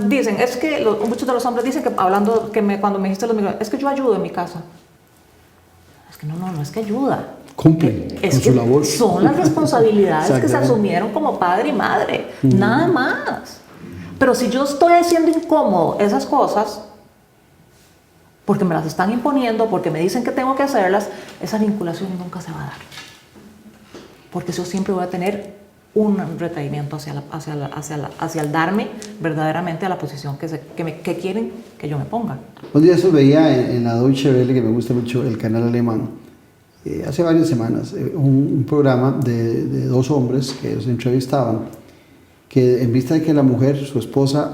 dicen, es que muchos de los hombres dicen que, hablando, cuando me dijiste los micrófonos, es que yo ayudo en mi casa. Es que no es que ayuda. Cumplen con su labor. Son las responsabilidades que se asumieron como padre y madre, nada más. Pero si yo estoy haciendo incómodo esas cosas, porque me las están imponiendo, porque me dicen que tengo que hacerlas, esa vinculación nunca se va a dar. Porque yo siempre voy a tener un retraimiento hacia el darme verdaderamente a la posición que quieren que yo me ponga. Un día eso veía en la Deutsche Welle, que me gusta mucho, el canal alemán, hace varias semanas, un programa de dos hombres que ellos entrevistaban, que en vista de que la mujer, su esposa,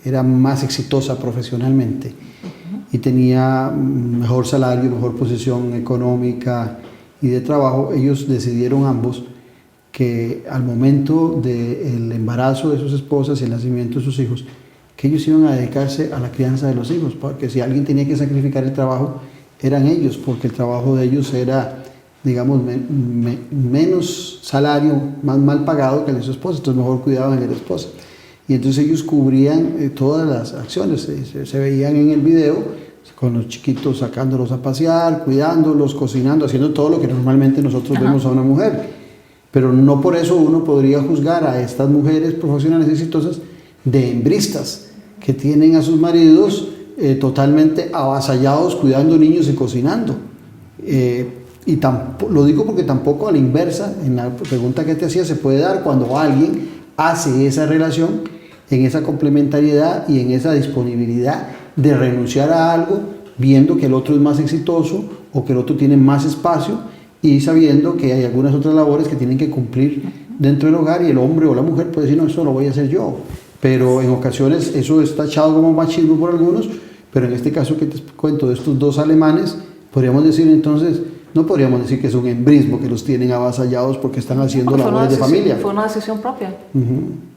era más exitosa profesionalmente y tenía mejor salario, mejor posición económica y de trabajo, ellos decidieron ambos que al momento del embarazo de sus esposas y el nacimiento de sus hijos, que ellos iban a dedicarse a la crianza de los hijos, porque si alguien tenía que sacrificar el trabajo, eran ellos, porque el trabajo de ellos era, digamos, menos salario, más mal pagado que el de su esposa, entonces mejor cuidaban de la esposa. Y entonces ellos cubrían todas las acciones, se veían en el video, con los chiquitos sacándolos a pasear, cuidándolos, cocinando, haciendo todo lo que normalmente nosotros vemos a una mujer. Pero no por eso uno podría juzgar a estas mujeres profesionales exitosas de hembristas que tienen a sus maridos totalmente avasallados cuidando niños y cocinando. Y lo digo porque tampoco a la inversa, en la pregunta que te hacía, se puede dar cuando alguien hace esa relación en esa complementariedad y en esa disponibilidad de renunciar a algo viendo que el otro es más exitoso o que el otro tiene más espacio y sabiendo que hay algunas otras labores que tienen que cumplir dentro del hogar y el hombre o la mujer puede decir, no, eso lo voy a hacer yo. Pero en ocasiones eso es tachado como machismo por algunos, pero en este caso que te cuento de estos dos alemanes, podríamos decir entonces, no podríamos decir que es un hembrismo, que los tienen avasallados porque están haciendo labores de familia. Fue una decisión propia.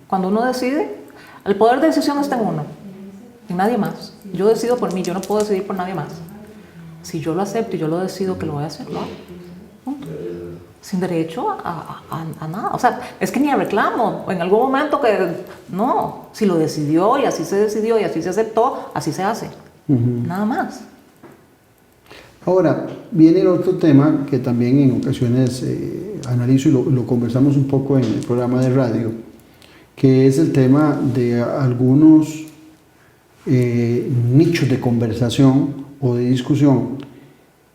Cuando uno decide, el poder de decisión está en uno y nadie más. Yo decido por mí, yo no puedo decidir por nadie más. Si yo lo acepto y yo lo decido que lo voy a hacer, lo hago. sin derecho a nada. O sea, es que ni a reclamo. En algún momento que no, si lo decidió y así se decidió y así se aceptó, así se hace. Nada más. Ahora, viene el otro tema que también en ocasiones analizo y lo conversamos un poco en el programa de radio, que es el tema de algunos nichos de conversación o de discusión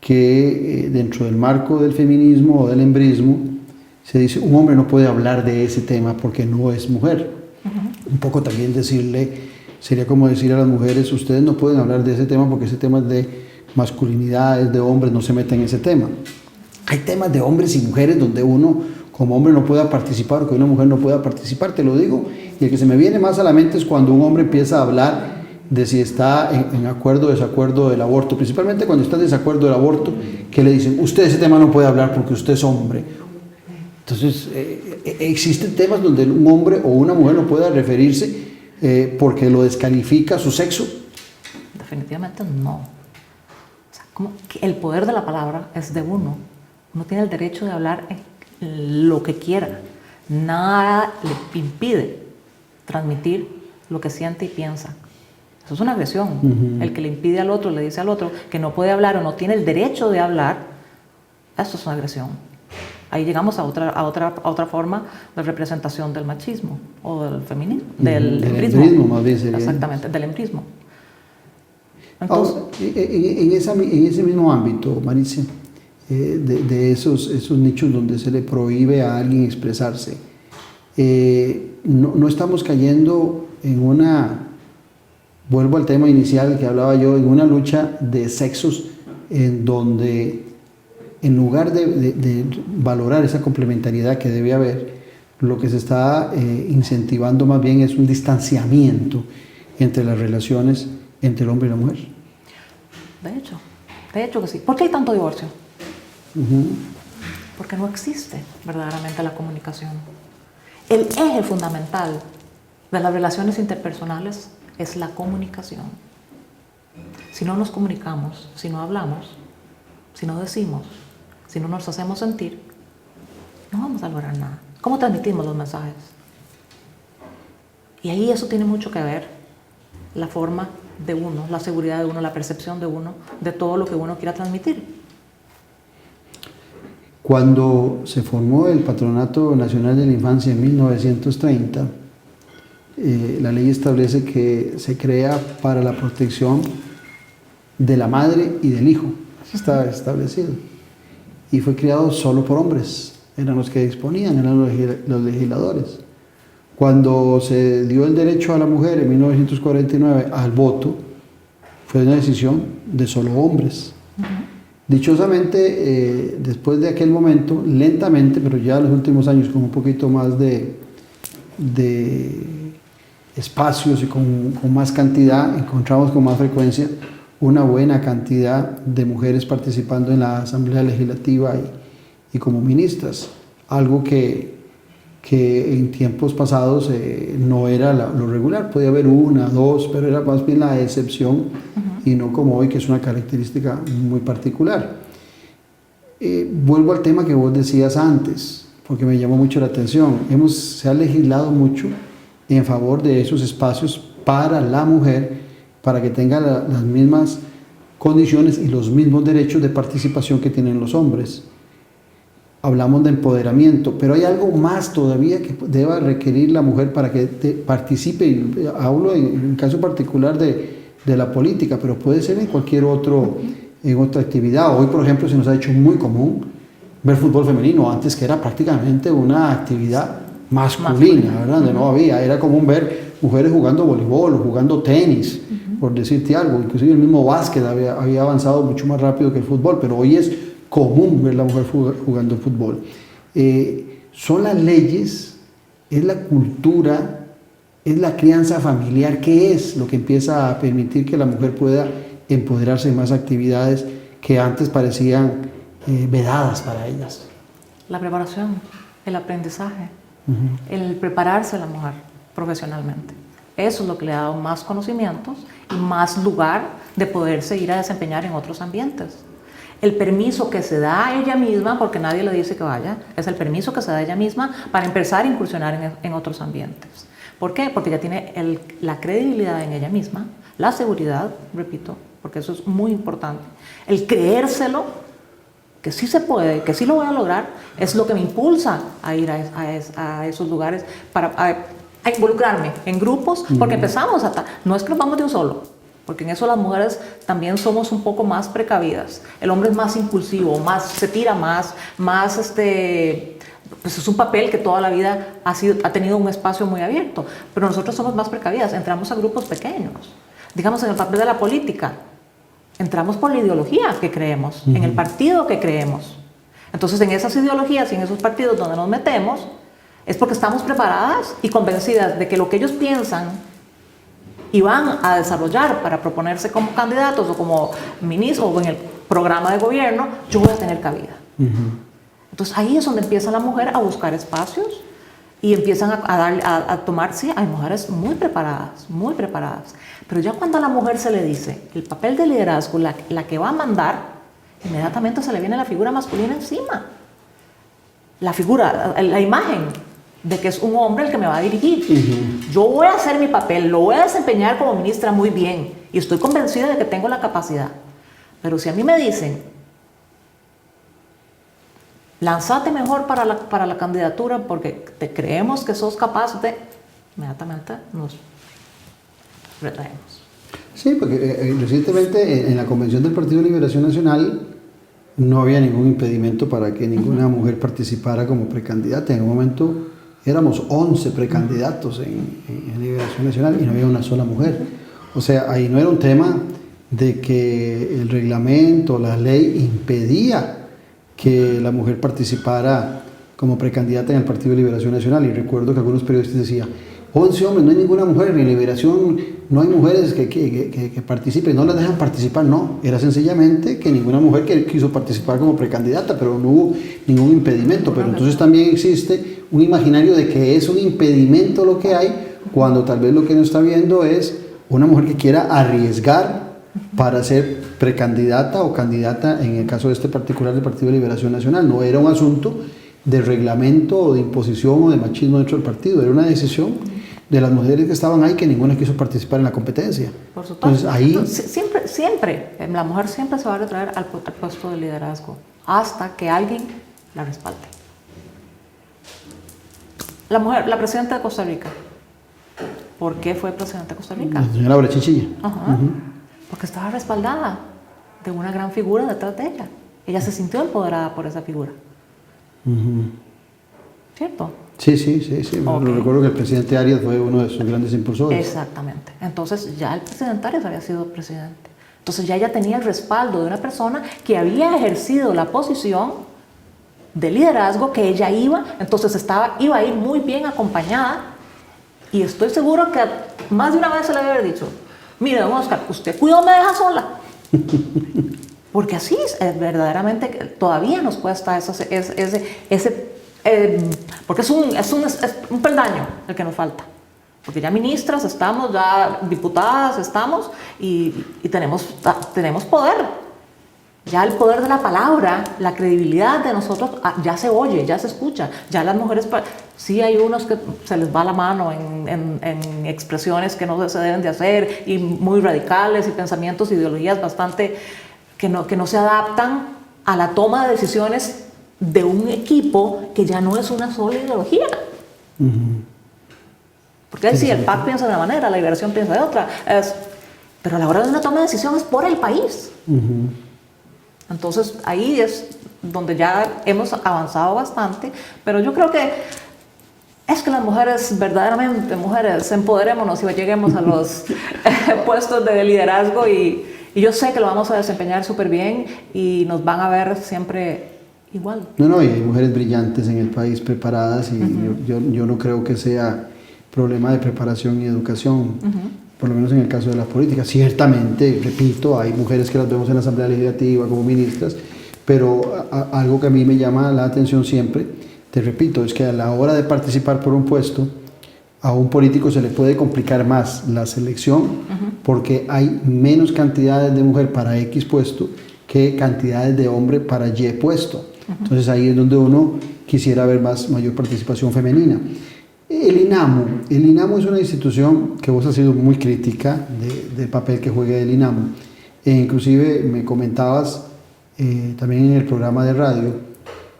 que dentro del marco del feminismo o del embrismo se dice un hombre no puede hablar de ese tema porque no es mujer. Un poco también sería como decir a las mujeres, ustedes no pueden hablar de ese tema porque ese tema es de masculinidad, es de hombres, no se meten en ese tema. Hay temas de hombres y mujeres donde uno como hombre no pueda participar o que una mujer no pueda participar, te lo digo, y el que se me viene más a la mente es cuando un hombre empieza a hablar de si está en acuerdo o desacuerdo del aborto, principalmente cuando está en desacuerdo del aborto, que le dicen, usted ese tema no puede hablar porque usted es hombre. Entonces, existen temas donde un hombre o una mujer no pueda referirse porque lo descalifica su sexo. Definitivamente no. O sea, como que el poder de la palabra es de uno. Uno tiene el derecho de hablar lo que quiera. Nada le impide transmitir lo que siente y piensa. Eso es una agresión. El que le impide al otro, le dice al otro que no puede hablar o no tiene el derecho de hablar, eso es una agresión. Ahí llegamos a otra forma de representación del machismo o del feminismo, del embrismo. Más bien sería. Exactamente, del embrismo. Entonces, ahora, en ese mismo ámbito, Maricia, de esos nichos donde se le prohíbe a alguien expresarse, no estamos cayendo en vuelvo al tema inicial que hablaba yo, en una lucha de sexos en donde en lugar de valorar esa complementariedad que debe haber, lo que se está incentivando más bien es un distanciamiento entre las relaciones entre el hombre y la mujer. De hecho que sí. ¿Por qué hay tanto divorcio? Porque no existe verdaderamente la comunicación. El eje fundamental de las relaciones interpersonales es la comunicación. Si no nos comunicamos, si no hablamos, si no decimos, si no nos hacemos sentir, no vamos a lograr nada. ¿Cómo transmitimos los mensajes? Y ahí eso tiene mucho que ver, la forma de uno, la seguridad de uno, la percepción de uno, de todo lo que uno quiera transmitir. Cuando se formó el Patronato Nacional de la Infancia en 1930, la ley establece que se crea para la protección de la madre y del hijo. Eso está establecido. Y fue creado solo por hombres. Eran los que disponían, eran los legisladores. Cuando se dio el derecho a la mujer en 1949 al voto, fue una decisión de solo hombres. Dichosamente, después de aquel momento, lentamente, pero ya en los últimos años con un poquito más de espacios y con más cantidad, encontramos con más frecuencia una buena cantidad de mujeres participando en la Asamblea Legislativa y como ministras, algo que en tiempos pasados no era lo regular, podía haber una, dos, pero era más bien la excepción y no como hoy, que es una característica muy particular. Vuelvo al tema que vos decías antes, porque me llamó mucho la atención. Se ha legislado mucho en favor de esos espacios para la mujer, para que tenga las mismas condiciones y los mismos derechos de participación que tienen los hombres. Hablamos de empoderamiento, pero hay algo más todavía que deba requerir la mujer para que participe. Y hablo en caso particular de la política, pero puede ser en cualquier otra actividad. Hoy, por ejemplo, se nos ha hecho muy común ver fútbol femenino, antes que era prácticamente una actividad masculina, ¿verdad? Donde no había, era común ver mujeres jugando voleibol o jugando tenis, por decirte algo. Inclusive el mismo básquet había avanzado mucho más rápido que el fútbol, pero hoy es común ver a la mujer jugando fútbol. Son las leyes, es la cultura, es la crianza familiar, que es lo que empieza a permitir que la mujer pueda empoderarse en más actividades que antes parecían vedadas para ellas. La preparación, el aprendizaje, el prepararse a la mujer profesionalmente. Eso es lo que le ha dado más conocimientos y más lugar de poderse ir a desempeñar en otros ambientes. el permiso que se da a ella misma, porque nadie le dice que vaya, es el permiso que se da a ella misma para empezar a incursionar en otros ambientes. ¿Por qué? Porque ella tiene la credibilidad en ella misma, la seguridad, repito, porque eso es muy importante, el creérselo, que sí se puede, que sí lo voy a lograr, es lo que me impulsa a ir a esos lugares, a involucrarme en grupos, porque empezamos no es que nos vamos de un solo, porque en eso las mujeres también somos un poco más precavidas. El hombre es más impulsivo, se tira más, pues es un papel que toda la vida ha tenido un espacio muy abierto, pero nosotros somos más precavidas, entramos a grupos pequeños. Digamos, en el papel de la política, entramos por la ideología que creemos, en el partido que creemos. Entonces, en esas ideologías y en esos partidos donde nos metemos, es porque estamos preparadas y convencidas de que lo que ellos piensan y van a desarrollar para proponerse como candidatos o como ministros o en el programa de gobierno, yo voy a tener cabida. Entonces, ahí es donde empieza la mujer a buscar espacios y empiezan a tomar, sí, hay mujeres muy preparadas, pero ya cuando a la mujer se le dice el papel de liderazgo, la que va a mandar, inmediatamente se le viene la figura masculina encima. La figura, la imagen de que es un hombre el que me va a dirigir. Yo voy a hacer mi papel, lo voy a desempeñar como ministra muy bien y estoy convencida de que tengo la capacidad. Pero si a mí me dicen, lánzate mejor para la candidatura porque te creemos que sos capaz de... Inmediatamente nos retraemos. Sí, porque recientemente en la convención del Partido de Liberación Nacional no había ningún impedimento para que ninguna mujer participara como precandidata. En un momento éramos 11 precandidatos en Liberación Nacional y no había una sola mujer. O sea, ahí no era un tema de que el reglamento, la ley impedía que la mujer participara como precandidata en el Partido de Liberación Nacional. Y recuerdo que algunos periodistas decían, 11 hombres, no hay ninguna mujer, en Liberación no hay mujeres que participen, no las dejan participar. No, era sencillamente que ninguna mujer quiso participar como precandidata, pero no hubo ningún impedimento. Pero entonces también existe un imaginario de que es un impedimento lo que hay, cuando tal vez lo que no está viendo es una mujer que quiera arriesgar para ser precandidata o candidata, en el caso de este particular del Partido de Liberación Nacional. No era un asunto de reglamento o de imposición o de machismo dentro del partido, era una decisión de las mujeres que estaban ahí, que ninguna quiso participar en la competencia. Por supuesto. Entonces, ahí... siempre, la mujer siempre se va a retraer al puesto de liderazgo, hasta que alguien la respalde. La mujer, la presidenta de Costa Rica, ¿por qué fue presidenta de Costa Rica? La señora Laura Chinchilla. Porque estaba respaldada de una gran figura detrás de ella. Ella se sintió empoderada por esa figura. ¿Cierto? Sí. Okay. Recuerdo que el presidente Arias fue uno de sus grandes impulsores. Exactamente. Entonces ya el presidente Arias había sido presidente. Entonces ya ella tenía el respaldo de una persona que había ejercido la posición de liderazgo que ella iba. Entonces iba a ir muy bien acompañada. Y estoy seguro que más de una vez se le había dicho, mire, don Oscar, usted cuidado me deja sola. Porque así es, verdaderamente todavía nos cuesta porque es un peldaño el que nos falta. Porque ya ministras estamos, ya diputadas estamos y tenemos poder. Ya el poder de la palabra, la credibilidad de nosotros ya se oye, ya se escucha. Ya las mujeres, sí hay unos que se les va la mano en expresiones que no se deben de hacer y muy radicales y pensamientos, ideologías bastante que no se adaptan a la toma de decisiones de un equipo que ya no es una sola ideología. Porque sí, el PAC piensa de una manera, la Liberación piensa de otra, pero a la hora de una toma de decisión es por el país. Entonces ahí es donde ya hemos avanzado bastante, pero yo creo que es que las mujeres, verdaderamente mujeres, empoderémonos y lleguemos a los puestos de liderazgo y yo sé que lo vamos a desempeñar súper bien y nos van a ver siempre igual. No, y hay mujeres brillantes en el país, preparadas, y yo no creo que sea problema de preparación y educación, por lo menos en el caso de la política. Ciertamente, repito, hay mujeres que las vemos en la Asamblea Legislativa como ministras, pero algo que a mí me llama la atención siempre, te repito, es que a la hora de participar por un puesto, a un político se le puede complicar más la selección, porque hay menos cantidades de mujer para X puesto que cantidades de hombre para Y puesto. Entonces ahí es donde uno quisiera ver mayor participación femenina. El INAMU es una institución que vos has sido muy crítica del papel que juega el INAMU. Inclusive me comentabas también en el programa de radio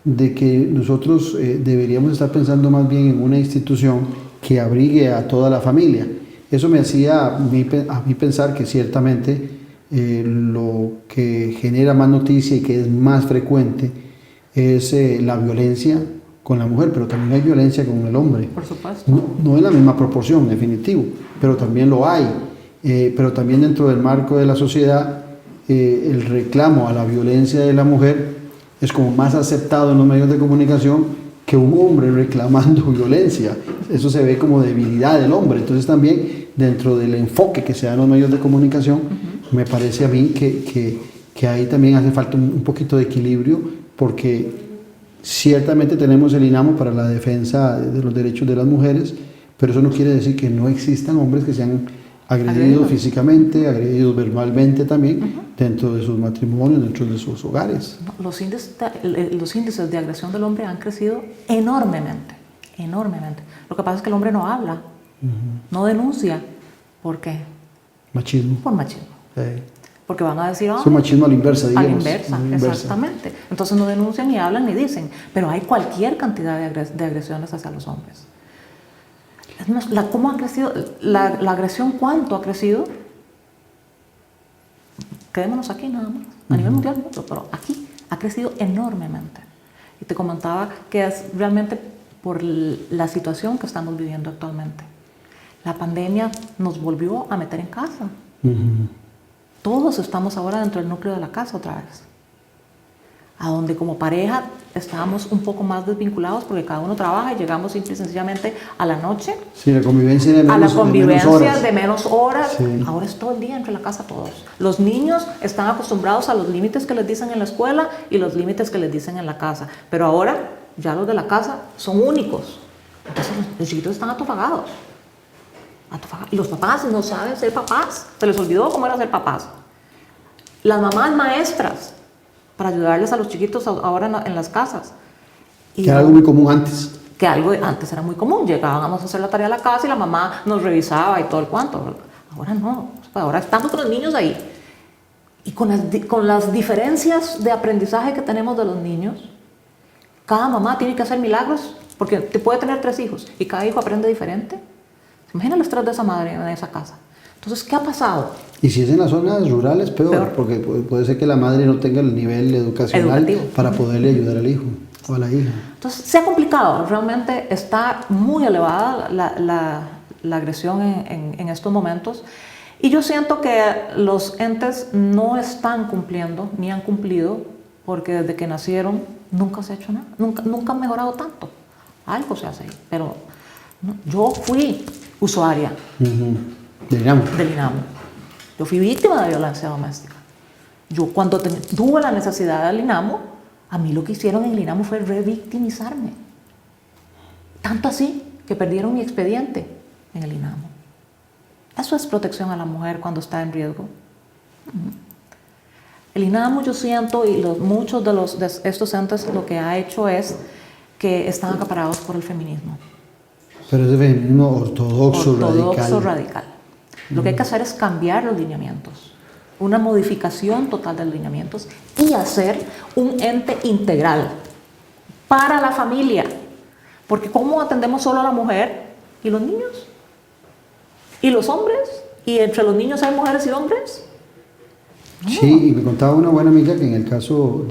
de que nosotros deberíamos estar pensando más bien en una institución que abrigue a toda la familia. Eso me hacía a mí pensar que ciertamente lo que genera más noticia y que es más frecuente es la violencia con la mujer, pero también hay violencia con el hombre. Por supuesto. No en la misma proporción, definitivo, pero también lo hay. Pero también dentro del marco de la sociedad, el reclamo a la violencia de la mujer es como más aceptado en los medios de comunicación que un hombre reclamando violencia. Eso se ve como debilidad del hombre. Entonces también dentro del enfoque que se da en los medios de comunicación, me parece a mí que ahí también hace falta un poquito de equilibrio, porque ciertamente tenemos el INAMU para la defensa de los derechos de las mujeres, pero eso no quiere decir que no existan hombres que sean agredidos físicamente, agredidos verbalmente también, dentro de sus matrimonios, dentro de sus hogares. Los índices de agresión del hombre han crecido enormemente, enormemente. Lo que pasa es que el hombre no habla, no denuncia. ¿Por qué? Machismo. Por machismo. Porque van a decir, es un machismo a la inversa, digamos. A la inversa, exactamente. Entonces no denuncian, ni hablan, ni dicen. Pero hay cualquier cantidad de agresiones hacia los hombres. Es más, ¿cómo ha crecido? La agresión, ¿cuánto ha crecido? Quedémonos aquí nada más. A nivel mundial, mucho, pero aquí ha crecido enormemente. Y te comentaba que es realmente por la situación que estamos viviendo actualmente. La pandemia nos volvió a meter en casa. Todos estamos ahora dentro del núcleo de la casa otra vez. A donde como pareja estábamos un poco más desvinculados porque cada uno trabaja y llegamos simple y sencillamente a la noche. Sí, la convivencia de menos horas. Sí. Ahora es todo el día entre la casa todos. Los niños están acostumbrados a los límites que les dicen en la escuela y los límites que les dicen en la casa. Pero ahora ya los de la casa son únicos. Entonces los chiquitos están atofagados. Y los papás no saben ser papás. Se les olvidó cómo era ser papás. Las mamás maestras para ayudarles a los chiquitos ahora en las casas. Que era algo muy común antes. Que algo antes era muy común. Llegábamos a hacer la tarea a la casa y la mamá nos revisaba y todo el cuanto. Ahora no. Ahora estamos con los niños ahí. Y con las diferencias de aprendizaje que tenemos de los niños, cada mamá tiene que hacer milagros porque te puede tener 3 hijos y cada hijo aprende diferente. Imagina el estrés de esa madre en esa casa. Entonces, ¿qué ha pasado? Y si es en las zonas rurales, peor. Porque puede ser que la madre no tenga el nivel educacional para poderle ayudar al hijo o a la hija. Entonces, se ha complicado. Realmente está muy elevada la agresión en estos momentos. Y yo siento que los entes no están cumpliendo, ni han cumplido, porque desde que nacieron nunca se ha hecho nada. Nunca han mejorado tanto. Algo se hace ahí. Pero yo fui usuaria del INAMU. Yo fui víctima de violencia doméstica. Yo cuando tuve la necesidad del INAMU, a mí lo que hicieron en el INAMU fue revictimizarme. Tanto así que perdieron mi expediente en el INAMU. Eso es protección a la mujer cuando está en riesgo. El INAMU, yo siento, y muchos de estos entes lo que ha hecho es que están acaparados por el feminismo. Pero es de feminismo ortodoxo radical. Lo que hay que hacer es cambiar los lineamientos, una modificación total de los lineamientos y hacer un ente integral para la familia. Porque ¿cómo atendemos solo a la mujer y los niños? ¿Y los hombres? ¿Y entre los niños hay mujeres y hombres? No. Sí, y me contaba una buena amiga que en el caso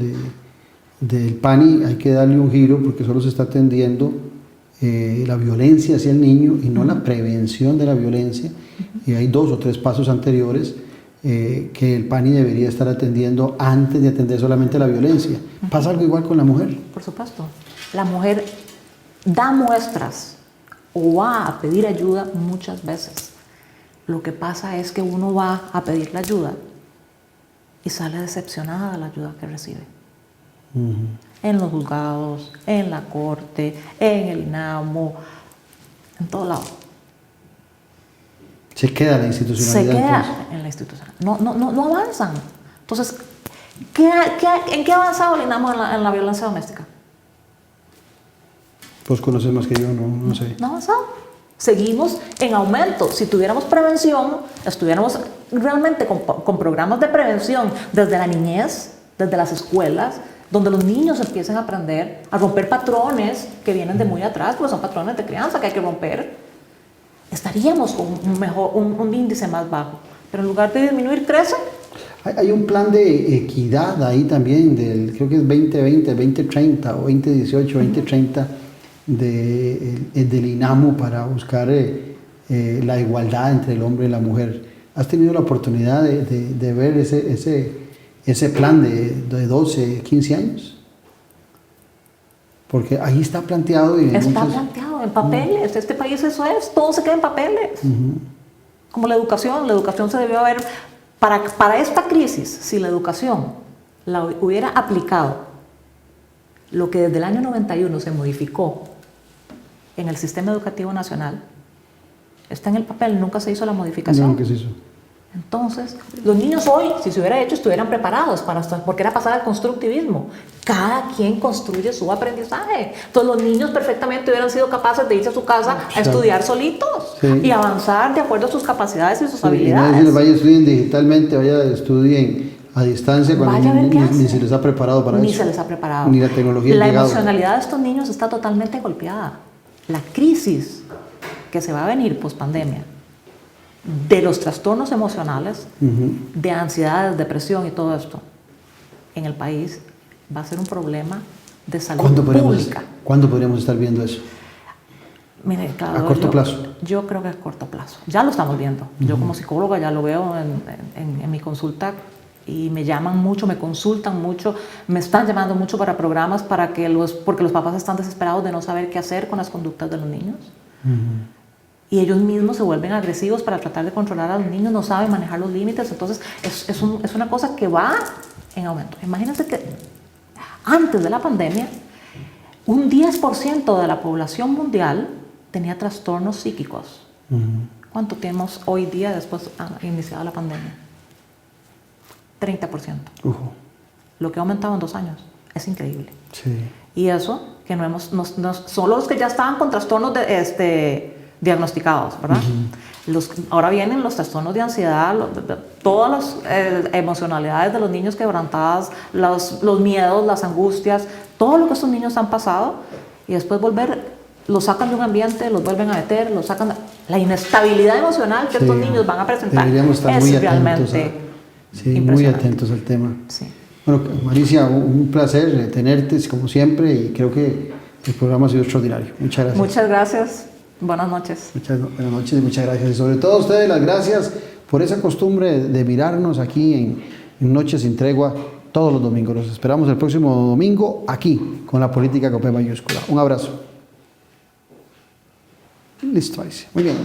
del PANI hay que darle un giro porque solo se está atendiendo la violencia hacia el niño y no la prevención de la violencia. Y hay 2 o 3 pasos anteriores que el PANI debería estar atendiendo antes de atender solamente la violencia. ¿Pasa algo igual con la mujer? Por supuesto. La mujer da muestras o va a pedir ayuda muchas veces. Lo que pasa es que uno va a pedir la ayuda y sale decepcionada de la ayuda que recibe. En los juzgados, en la corte, en el INAMU, en todo lado. Se queda la institucionalidad. Se queda en la institucionalidad. No avanzan. Entonces, ¿En qué ha avanzado el INAMO en la violencia doméstica? Vos conoces más que yo, no sé. No ha avanzado. Seguimos en aumento. Si tuviéramos prevención, estuviéramos realmente con programas de prevención desde la niñez, desde las escuelas, donde los niños empiecen a aprender a romper patrones que vienen de muy atrás, porque son patrones de crianza que hay que romper, estaríamos con un índice más bajo. Pero en lugar de disminuir, crece. Hay un plan de equidad ahí también, creo que es 2020, 2030 o 2018, 2030, del INAMO para buscar la igualdad entre el hombre y la mujer. ¿Has tenido la oportunidad de ver ese plan de 12, 15 años? Porque ahí está planteado. Está planteado en papeles. Este país eso es, todo se queda en papeles. Como la educación se debió haber, para esta crisis, si la educación la hubiera aplicado, lo que desde el año 91 se modificó en el sistema educativo nacional, está en el papel, nunca se hizo la modificación. Nunca se hizo. Entonces, los niños hoy, si se hubiera hecho, estuvieran preparados porque era pasar al constructivismo. Cada quien construye su aprendizaje. Entonces, los niños perfectamente hubieran sido capaces de irse a su casa a estudiar solitos y avanzar de acuerdo a sus capacidades y sus habilidades. Y no decirles, vaya, estudien digitalmente, vaya, estudien a distancia, cuando ni se les ha preparado para eso. Ni se les ha preparado. Ni la tecnología ha llegado. La emocionalidad de estos niños está totalmente golpeada. La crisis que se va a venir post-pandemia, de los trastornos emocionales, de ansiedad, depresión y todo esto, en el país va a ser un problema de salud pública. ¿Cuándo podríamos estar viendo eso? Mire, claro, ¿A corto plazo? Yo creo que a corto plazo. Ya lo estamos viendo. Yo como psicóloga ya lo veo en mi consulta y me llaman mucho, me consultan mucho, me están llamando mucho para programas porque los papás están desesperados de no saber qué hacer con las conductas de los niños. Y ellos mismos se vuelven agresivos para tratar de controlar a los niños, no saben manejar los límites, entonces es una cosa que va en aumento. Imagínense que antes de la pandemia, un 10% de la población mundial tenía trastornos psíquicos. ¿Cuánto tenemos hoy día después de iniciada la pandemia? 30%. Lo que ha aumentado en 2 años. Es increíble. Sí. Y eso, que son los que ya estaban con trastornos diagnosticados, ¿verdad? Ahora vienen los trastornos de ansiedad, todas las emocionalidades de los niños quebrantadas, los miedos, las angustias, todo lo que estos niños han pasado, y después los sacan de un ambiente, los vuelven a meter, la inestabilidad emocional que estos niños van a presentar. Deberíamos estar es muy realmente muy atentos al tema. Sí. Bueno, Maricia, un placer tenerte como siempre, y creo que el programa ha sido extraordinario. Muchas gracias. Muchas gracias. Buenas noches. Buenas noches y muchas gracias. Y sobre todo a ustedes las gracias por esa costumbre de mirarnos aquí en Noches sin Tregua todos los domingos. Los esperamos el próximo domingo aquí con la política con P mayúscula. Un abrazo. Listo, Alicia. Muy bien.